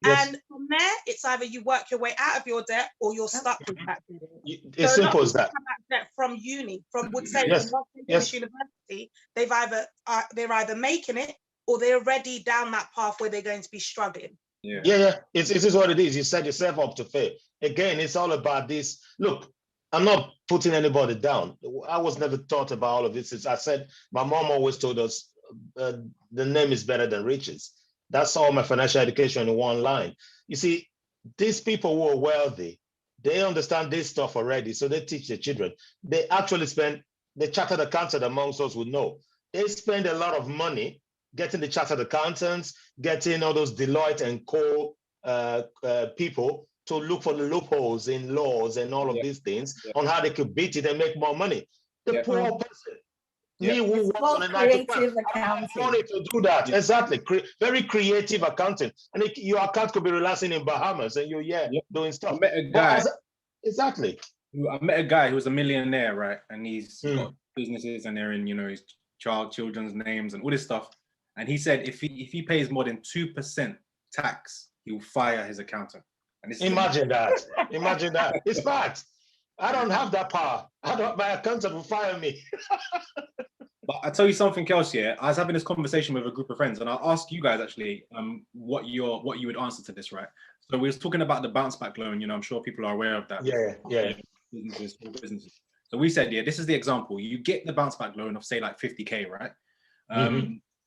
Yes.
And from there, it's either you work your way out of your debt or you're stuck with that debt.
It's
So a lot
simple
of
as
people
that.
have that debt from uni, from would say
Yes,
once they
yes.
finish university, they're either making it or they're already down that path where they're going to be struggling.
Yeah. It is what it is. You set yourself up to fail. Again, it's all about this. Look, I'm not putting anybody down. I was never taught about all of this. As I said, my mom always told us the name is better than riches. That's all my financial education in one line. You see, these people who are wealthy, they understand this stuff already, so they teach their children. They actually spend, the chartered accountant amongst us would know, they spend a lot of money getting the chartered accountants, getting all those Deloitte and Co people to look for the loopholes in laws and all of these things on how they could beat it and make more money. The poor person, me who
It's
works
called
on a 9 to 5,
creative
I have
accounting.
money to do that. Exactly. Very creative accounting. And your account could be relaxing in Bahamas and you're doing stuff.
I met a guy.
Exactly.
I met a guy who was a millionaire, right? And he's got businesses and they're in, you know, his children's names and all this stuff. And he said if he pays more than 2% tax, he will fire his accountant. And
Imagine that. Imagine that. It's fact. I don't have that power. My accountant will fire me.
But I'll tell you something else, yeah. I was having this conversation with a group of friends, and I'll ask you guys actually what you would answer to this, right? So we was talking about the bounce back loan, you know, I'm sure people are aware of that.
Yeah.
Businesses. So we said, yeah, this is the example. You get the bounce back loan of say like 50K, right?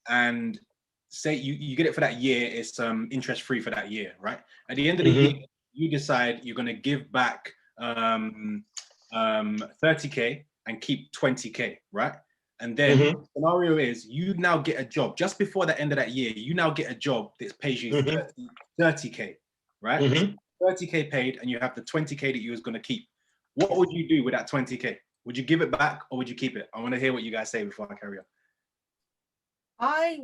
And say you get it for that year, it's interest free for that year, right? At the end of the year, you decide you're gonna give back 30K and keep 20K, right? And then the scenario is you now get a job just before the end of that year. You now get a job that pays you 30K, right? 30K paid, and you have the 20K that you was going to keep. What would you do with that 20K? Would you give it back or would you keep it? I want to hear what you guys say before I carry on.
I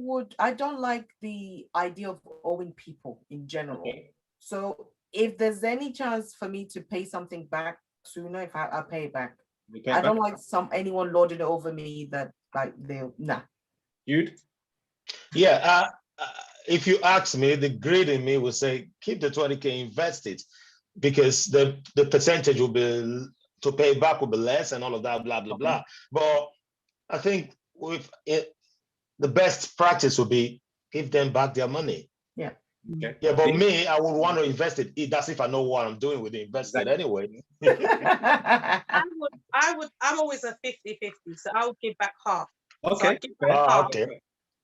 don't like the idea of owing people in general.
Okay.
So if there's any chance for me to pay something back sooner, if I'll pay it back. I don't like anyone lording it over me that like nah.
You'd?
Yeah, if you ask me, the greed in me will say keep the 20K, invest it, because the percentage will be to pay back will be less and all of that, blah blah blah. But I think with it, the best practice would be give them back their money.
Yeah.
Okay.
Yeah, but me, I would want to invest it. That's if I know what I'm doing with the invested anyway.
I'm always a 50-50, so I would give back half.
Okay.
So I'd give back half,
Okay.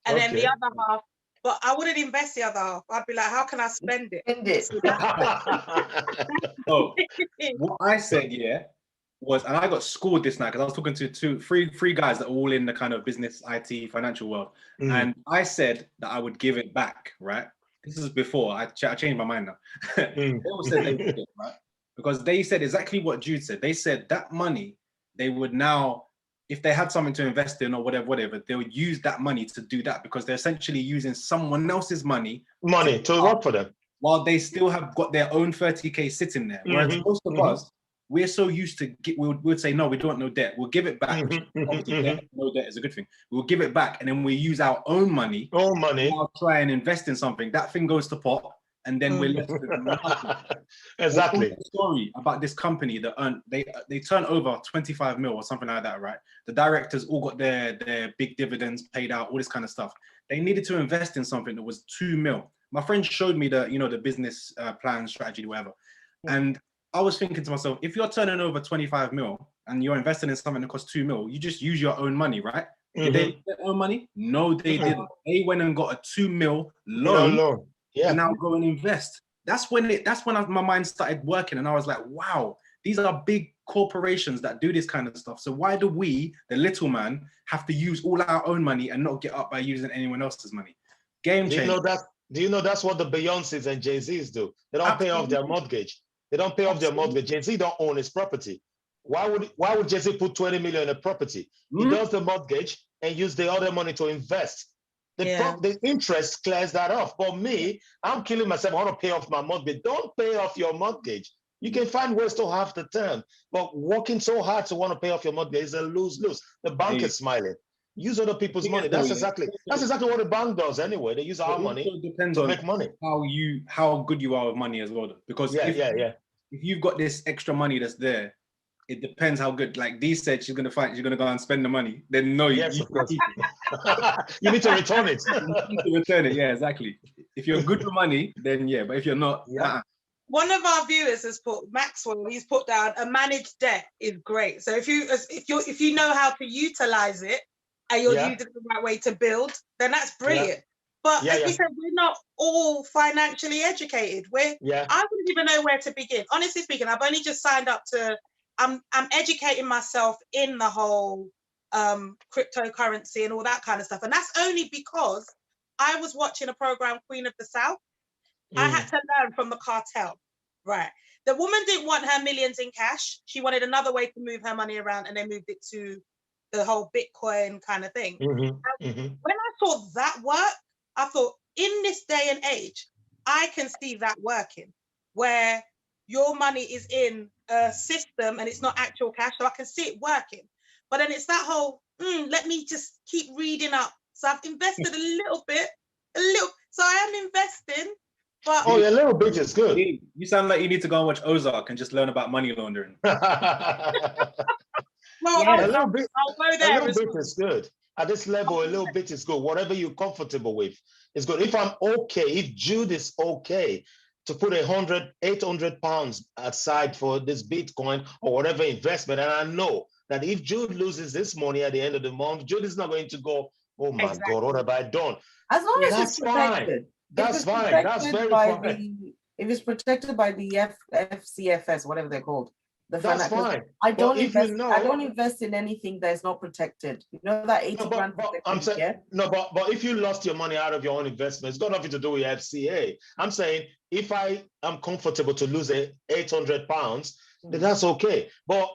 and then the other half, but I wouldn't invest the other half. I'd be like, how can I spend it?
Spend it.
Oh, what I said, was, and I got schooled this night because I was talking to three guys that are all in the kind of business, IT, financial world. And I said that I would give it back, right? This is before I changed my mind now. They all said they would, right? Because they said exactly what Jude said. They said that money, they would now, if they had something to invest in or whatever, they would use that money to do that because they're essentially using someone else's money
to work for them,
while they still have got their own 30K sitting there. Whereas most of us, we're so used to we would say, no, we don't want no debt. We'll give it back. Obviously, no debt is a good thing. We'll give it back, and then we use our own money. I'll try and invest in something. That thing goes to pot, and then we're left with nothing.
Exactly.
A story about this company that they turn over 25 mil or something like that, right? The directors all got their big dividends paid out, all this kind of stuff. They needed to invest in something that was 2 mil. My friend showed me the business plan, strategy, whatever, and I was thinking to myself, if you're turning over 25 mil and you're investing in something that costs 2 mil, you just use your own money, right? Did they use their own money? No, they didn't. They went and got a 2 mil loan. And now go and invest. That's when my mind started working, and I was like, wow, these are big corporations that do this kind of stuff. So why do we, the little man, have to use all our own money and not get up by using anyone else's money? Game changer.
Do you know that's what the Beyoncés and Jay-Z's do? They don't pay off their mortgage. They don't pay off their mortgage. Jay-Z don't own his property. Why would Jay-Z put 20 million in a property? He does the mortgage and use the other money to invest. The interest clears that off. But me, I'm killing myself. I want to pay off my mortgage. Don't pay off your mortgage. You can find ways to half the term, but working so hard to want to pay off your mortgage is a lose-lose. The bank is smiling. Use other people's money. That's exactly what the bank does anyway. They use our money to make money.
How good you are with money as well, because if you've got this extra money that's there, it depends how good. Like Dee said, she's gonna go and spend the money. Then no,
yes, of course. You need to return it.
You need to return it. Yeah, exactly. If you're good with money, then yeah. But if you're not,
One of our viewers has put Maxwell. He's put down a managed debt is great. So if you know how to utilize it and you're using it the right way to build, then that's brilliant. But as we said, we're not all financially educated. I wouldn't even know where to begin. Honestly speaking, I've only just signed up to. I'm educating myself in the whole cryptocurrency and all that kind of stuff, and that's only because I was watching a program, Queen of the South. I had to learn from the cartel, right? The woman didn't want her millions in cash. She wanted another way to move her money around, and they moved it to the whole Bitcoin kind of thing. When I saw that work, I thought, in this day and age, I can see that working, where your money is in a system and it's not actual cash, so I can see it working. But then it's that whole, let me just keep reading up. So I've invested a little. So I am investing. But
a little bit is good.
You sound like you need to go and watch Ozark and just learn about money laundering.
Well,
a little bit
well.
is good. At this level, a little bit is good. Whatever you're comfortable with is good. If I'm okay, if Jude is okay to put 800 pounds aside for this Bitcoin or whatever investment, and I know that if Jude loses this money at the end of the month, Jude is not going to go, oh my God, what have I done?
As long as it's protected.
That's fine. That's very fine.
If it's protected by the FCFS, whatever they're called,
that's fine.
I don't invest in anything that is not protected. You know that 80 grand.
I'm saying but if you lost your money out of your own investment, it's got nothing to do with FCA. I'm saying if I am comfortable to lose 800 pounds, then that's okay. But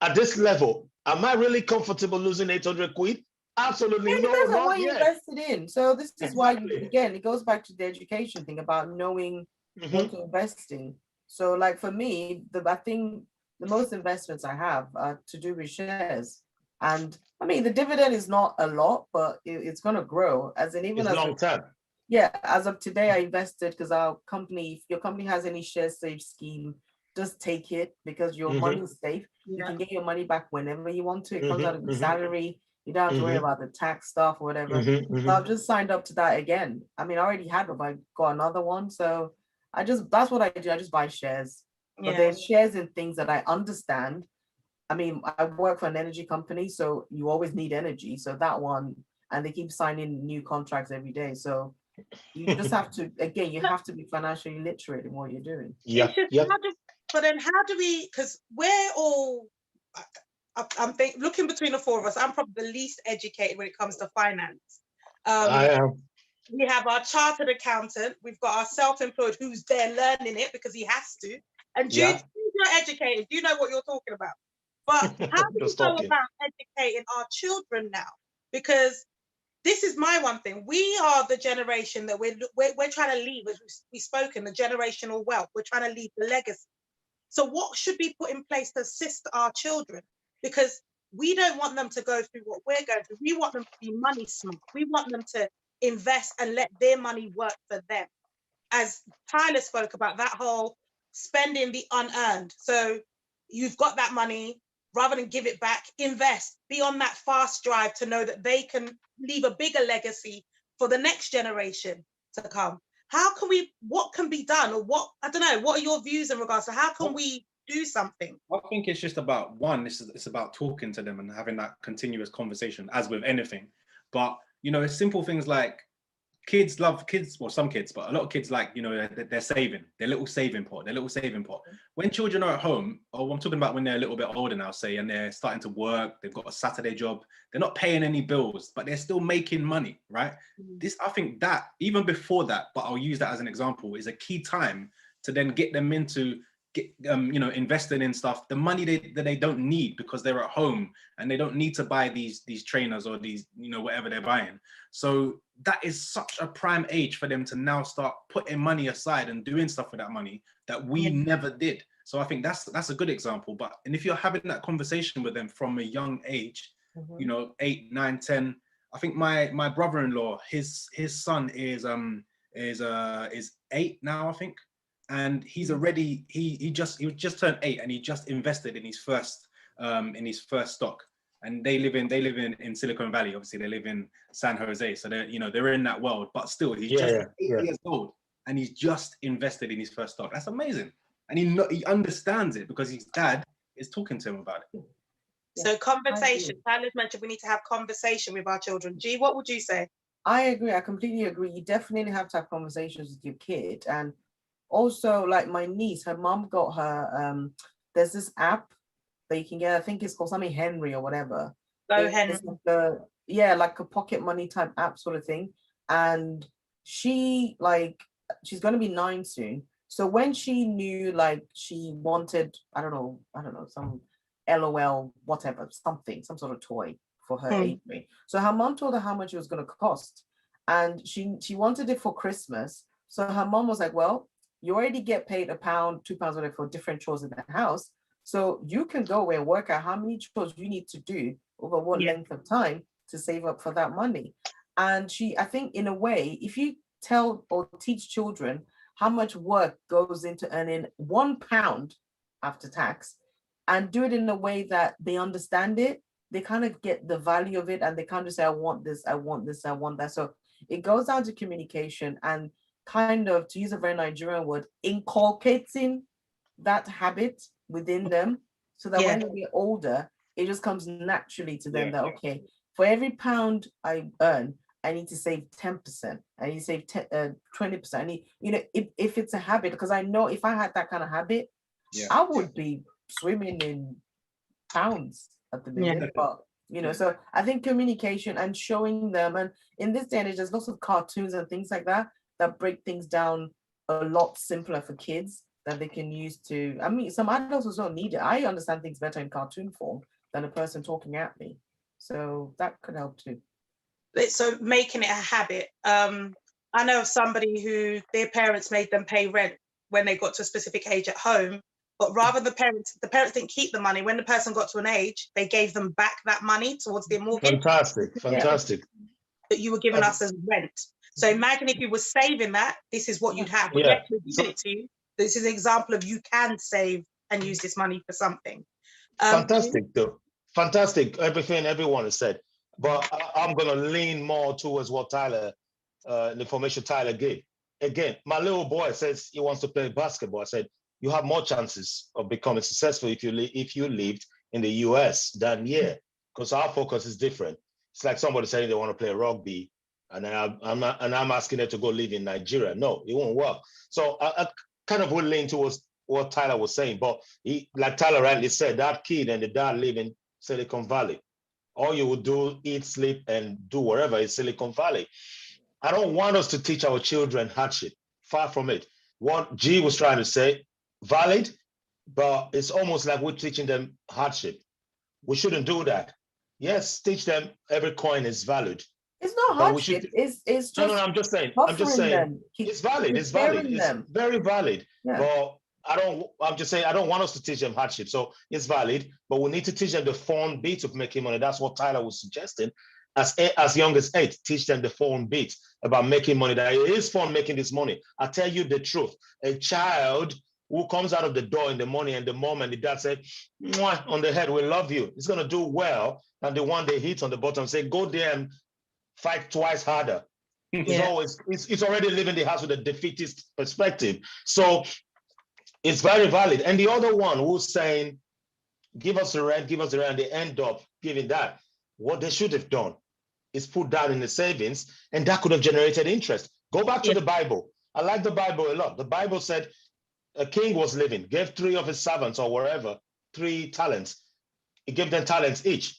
at this level, am I really comfortable losing 800 quid? Absolutely
it
no,
depends on
not
what you
yet.
invested in. So this is why, again, it goes back to the education thing about knowing what to invest in. So like for me, I think the most investments I have are to do with shares. And I mean, the dividend is not a lot, but it's going to grow. As in even
it's long term.
Yeah, as of today, I invested because our company, if your company has any share save scheme, just take it because your money is safe. You can get your money back whenever you want to. It comes out of your salary. You don't have to worry about the tax stuff or whatever. So I've just signed up to that again. I mean, I already had it, but I got another one. So that's what I do. I just buy shares. But there's shares in things that I understand. I mean, I work for an energy company, so you always need energy. So that one, and they keep signing new contracts every day. So you just have to, again, you have to be financially literate in what you're doing.
But then how do we, because we're all, I'm looking between the four of us, I'm probably the least educated when it comes to finance.
I am.
We have our chartered accountant, we've got our self-employed who's there learning it because he has to. And Jude, you're educated, you know what you're talking about. But how do we go about educating our children now? Because this is my one thing. We are the generation that we're trying to leave, as we've spoken, the generational wealth. We're trying to leave the legacy. So what should be put in place to assist our children? Because we don't want them to go through what we're going through. We want them to be money smart. We want them to invest and let their money work for them. As Tyler spoke about, that whole spending the unearned. So you've got that money, rather than give it back, invest, be on that fast drive to know that they can leave a bigger legacy for the next generation to come. What can be done, or what are your views in regards to how can we do something?
I think it's just about it's about talking to them and having that continuous conversation, as with anything. But it's simple things like kids love kids, well, some kids, but a lot of kids like, they're saving, their little saving pot. When children are at home, or I'm talking about when they're a little bit older now, say, and they're starting to work, they've got a Saturday job, they're not paying any bills, but they're still making money, right? I think that even before that, but I'll use that as an example, is a key time to then get them into investing in stuff, the money that they don't need because they're at home and they don't need to buy these trainers or these, whatever they're buying. So that is such a prime age for them to now start putting money aside and doing stuff with that money that we never did. So I think that's a good example. And if you're having that conversation with them from a young age, you know, 8, 9, 10. I think my brother-in-law, his son is 8 now, I think, and he's already he just turned 8, and he just invested in his first stock. And they live in Silicon Valley. Obviously, they live in San Jose, so they're in that world. But still, he's just 8 years old, and he's just invested in his first stock. That's amazing, and he understands it because his dad is talking to him about it.
So conversation. Tyler's mentioned we need to have conversation with our children. G, what would you say?
I agree. I completely agree. You definitely have to have conversations with your kid, and also like my niece, her mom got her. There's this app that you can get. I think it's called something Henry or whatever.
Go Henry.
Like a pocket money type app sort of thing. And she's going to be 9 soon. So when she knew like she wanted, I don't know, some LOL, whatever, some sort of toy for her age grade. So her mom told her how much it was going to cost. And she wanted it for Christmas. So her mom was like, well, you already get paid £1, £2, whatever for different chores in the house. So you can go away and work out how many chores you need to do over what length of time to save up for that money. And I think in a way, if you tell or teach children how much work goes into earning £1 after tax, and do it in a way that they understand it, they kind of get the value of it, and they kind of say, I want this, I want this, I want that. So it goes down to communication and kind of, to use a very Nigerian word, inculcating that habit within them, so that when they get older, it just comes naturally to them that, okay, for every £1 I earn, I need to save 10%. I need to save 20%. I need, if it's a habit, because I know if I had that kind of habit, I would be swimming in pounds at the minute. But so I think communication and showing them, and in this day and age, there's lots of cartoons and things like that break things down a lot simpler for kids that they can use to. I mean, some adults also don't need it. I understand things better in cartoon form than a person talking at me. So that could help too.
So making it a habit. I know of somebody who their parents made them pay rent when they got to a specific age at home, but rather the parents didn't keep the money. When the person got to an age, they gave them back that money towards their mortgage.
Fantastic.
That you were giving us as rent. So imagine if you were saving that, this is what you'd have. But yes, we're giving it to you. This is an example of you can save and use this money for something.
Fantastic, though. Fantastic, everything everyone has said. But I'm going to lean more towards what the information Tyler gave. Again, my little boy says he wants to play basketball. I said, you have more chances of becoming successful if you lived in the US than here, because our focus is different. It's like somebody saying they want to play rugby, and I'm asking them to go live in Nigeria. No, it won't work. So I kind of will lean towards what Tyler was saying, but like Tyler rightly said, that kid and the dad live in Silicon Valley. All you would do, eat, sleep, and do whatever is Silicon Valley. I don't want us to teach our children hardship. Far from it. What G was trying to say, valid, but it's almost like we're teaching them hardship. We shouldn't do that. Yes, teach them every coin is valid.
It's not hardship. It's just
no. I'm just saying. It's valid. It's valid. It's very valid. Yeah. But I'm just saying I don't want us to teach them hardship. So it's valid, but we need to teach them the fun bit of making money. That's what Tyler was suggesting. As young as 8, teach them the fun bit about making money. That it is fun making this money. I tell you the truth. A child who comes out of the door in the morning and the mom and the dad say, "Mwah," on the head, we love you. It's gonna do well than the one they hit on the bottom. Say, go there and fight twice harder. It's already living the house with a defeatist perspective. So it's very valid. And the other one who's saying, give us the rent, and they end up giving that. What they should have done is put that in the savings, and that could have generated interest. Go back to the Bible. I like the Bible a lot. The Bible said a king was living, gave 3 of his servants or wherever 3 talents. He gave them talents each.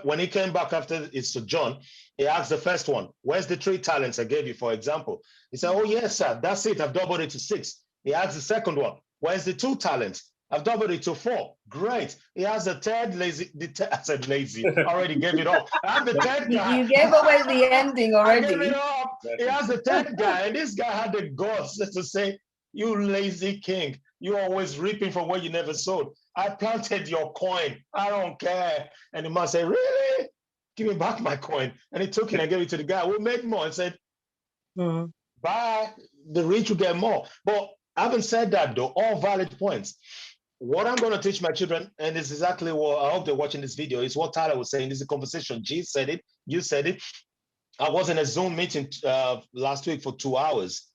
When he came back after his sojourn, he asked the first one, where's the 3 talents I gave you, for example? He said, oh, yes, sir, that's it. I've doubled it to 6. He asked the second one, where's the 2 talents? I've doubled it to 4. Great. He has the third lazy. I said lazy. Already gave it up. I have the third guy.
You gave away the ending already.
I gave it up. He has the third guy, and this guy had the guts to say, you lazy king. You're always reaping from where you never sowed. I planted your coin. I don't care. And the man said, really? give me back my coin. And he took it and gave it to the guy who made more and said, bye, the rich will get more. But having said that, though, all valid points. What I'm going to teach my children, and it's exactly what I hope they're watching this video, is what Tyler was saying. This is a conversation. G said it, you said it. I was in a Zoom meeting last week for 2 hours.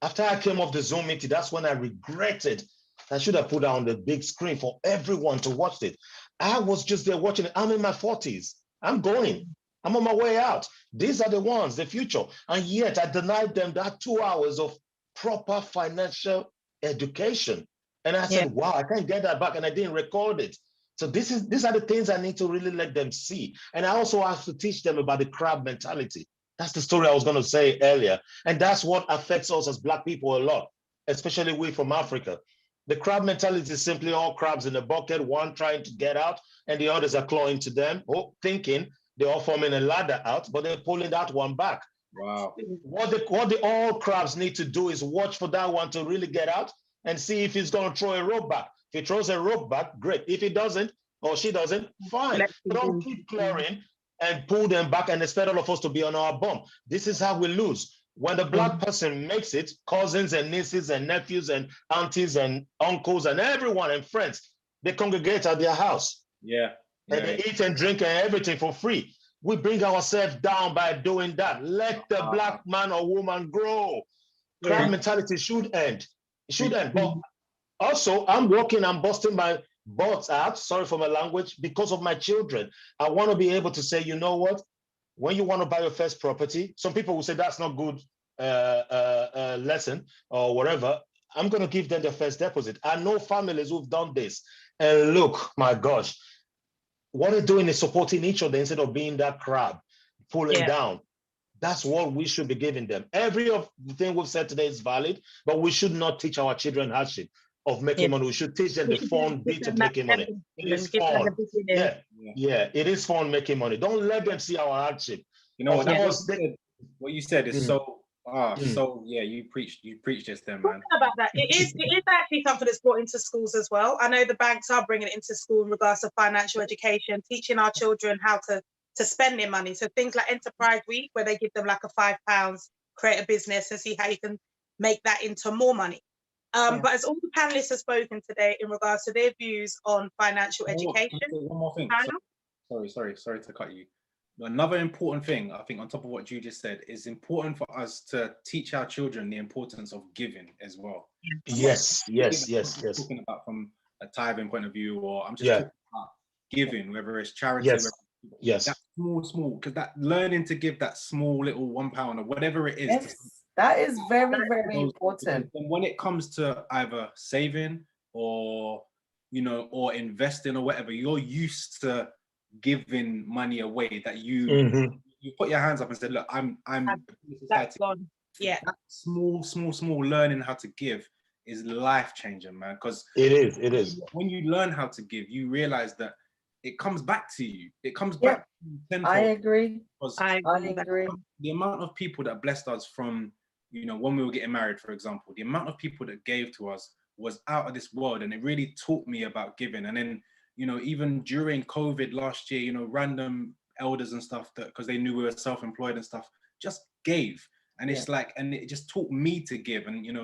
After I came off the Zoom meeting, that's when I regretted. I should have put it on the big screen for everyone to watch it. I was just there watching it. I'm in my 40s. I'm going. I'm on my way out. These are the ones, the future. And yet I denied them that 2 hours of proper financial education. And I said, wow, I can't get that back. And I didn't record it. So these are the things I need to really let them see. And I also have to teach them about the crab mentality. That's the story I was going to say earlier. And that's what affects us as Black people a lot, especially we from Africa. The crab mentality is simply all crabs in a bucket, one trying to get out, and the others are clawing to them, thinking they're all forming a ladder out, but they're pulling that one back.
Wow.
What the all crabs need to do is watch for that one to really get out and see if he's going to throw a rope back. If he throws a rope back, great. If he doesn't, or she doesn't, fine. Don't keep clawing and pull them back and expect all of us to be on our bum. This is how we lose. When the Black person makes it, cousins and nieces and nephews and aunties and uncles and everyone and friends, they congregate at their house.
Yeah.
And they eat and drink and everything for free. We bring ourselves down by doing that. Let the Black man or woman grow. Crab mentality should end. It should end. But also, I'm working, I'm busting my butts out, sorry for my language, because of my children. I want to be able to say, you know what? When you want to buy your first property, some people will say that's not good lesson or whatever. I'm going to give them their first deposit. I know families who've done this. And look, my gosh, what they're doing is supporting each other instead of being that crab, pulling down. That's what we should be giving them. Every of the thing we've said today is valid, but we should not teach our children hardship of making money. We should teach them the fun bit of making money. It is fun. It is fun making money. Don't let them see our hardship.
You know what you said is so you preached this then, man.
About that, it is actually something that's brought into schools as well. I know the banks are bringing it into school in regards to financial education, teaching our children how to spend their money. So things like Enterprise Week, where they give them like a £5, create a business and see how you can make that into more money. But as all the panelists have spoken today in regards to their views on financial education.
One more thing. Sorry to cut you. Another important thing, I think, on top of what you just said, is important for us to teach our children the importance of giving as well.
Yes.
Talking about from a tithing point of view, or I'm just talking about giving, whether it's charity, that small, because that learning to give that small little £1 or whatever it is.
That is very, very important.
And when it comes to either saving or, or investing or whatever, you're used to giving money away that you put your hands up and said, look, I'm
that's gone. Yeah.
That small learning how to give is life changing, man. Because
it is.
When you learn how to give, you realize that it comes back to you. It comes back to you tenfold.
I agree.
I agree.
The amount of people that blessed us from, when we were getting married, for example, the amount of people that gave to us was out of this world. And it really taught me about giving. And then, even during COVID last year, random elders and stuff, that because they knew we were self-employed and stuff, just gave. And it's like, and it just taught me to give. And,
it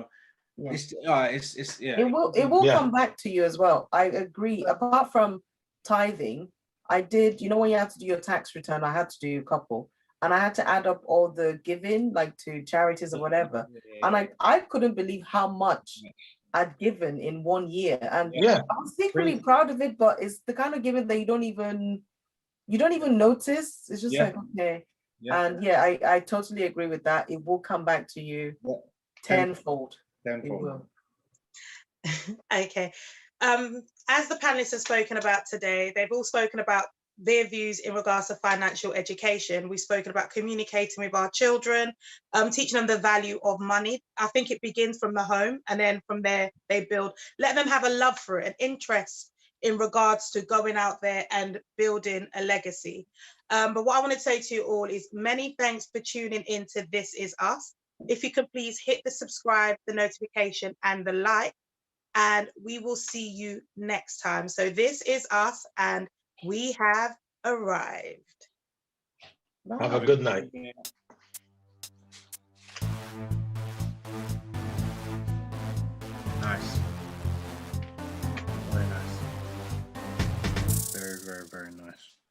will come back to you as well. I agree. Apart from tithing, I did, when you have to do your tax return, I had to do a couple, and I had to add up all the giving, like to charities or whatever. And I couldn't believe how much I'd given in 1 year. And I was secretly proud of it, but it's the kind of giving that you don't even notice. It's just like, okay. And I totally agree with that. It will come back to you tenfold. It will.
Okay. As the panelists have spoken about today, they've all spoken about their views in regards to financial education. We've spoken about communicating with our children, teaching them the value of money. I think it begins from the home, and then from there they build. Let them have a love for it, an interest in regards to going out there and building a legacy. But what I want to say to you all is many thanks for tuning into This Is Us. If you could please hit the subscribe, the notification and the like, and we will see you next time. So this is us, and we have arrived.
Have a good night.
Nice. Very nice. Very, very, very nice.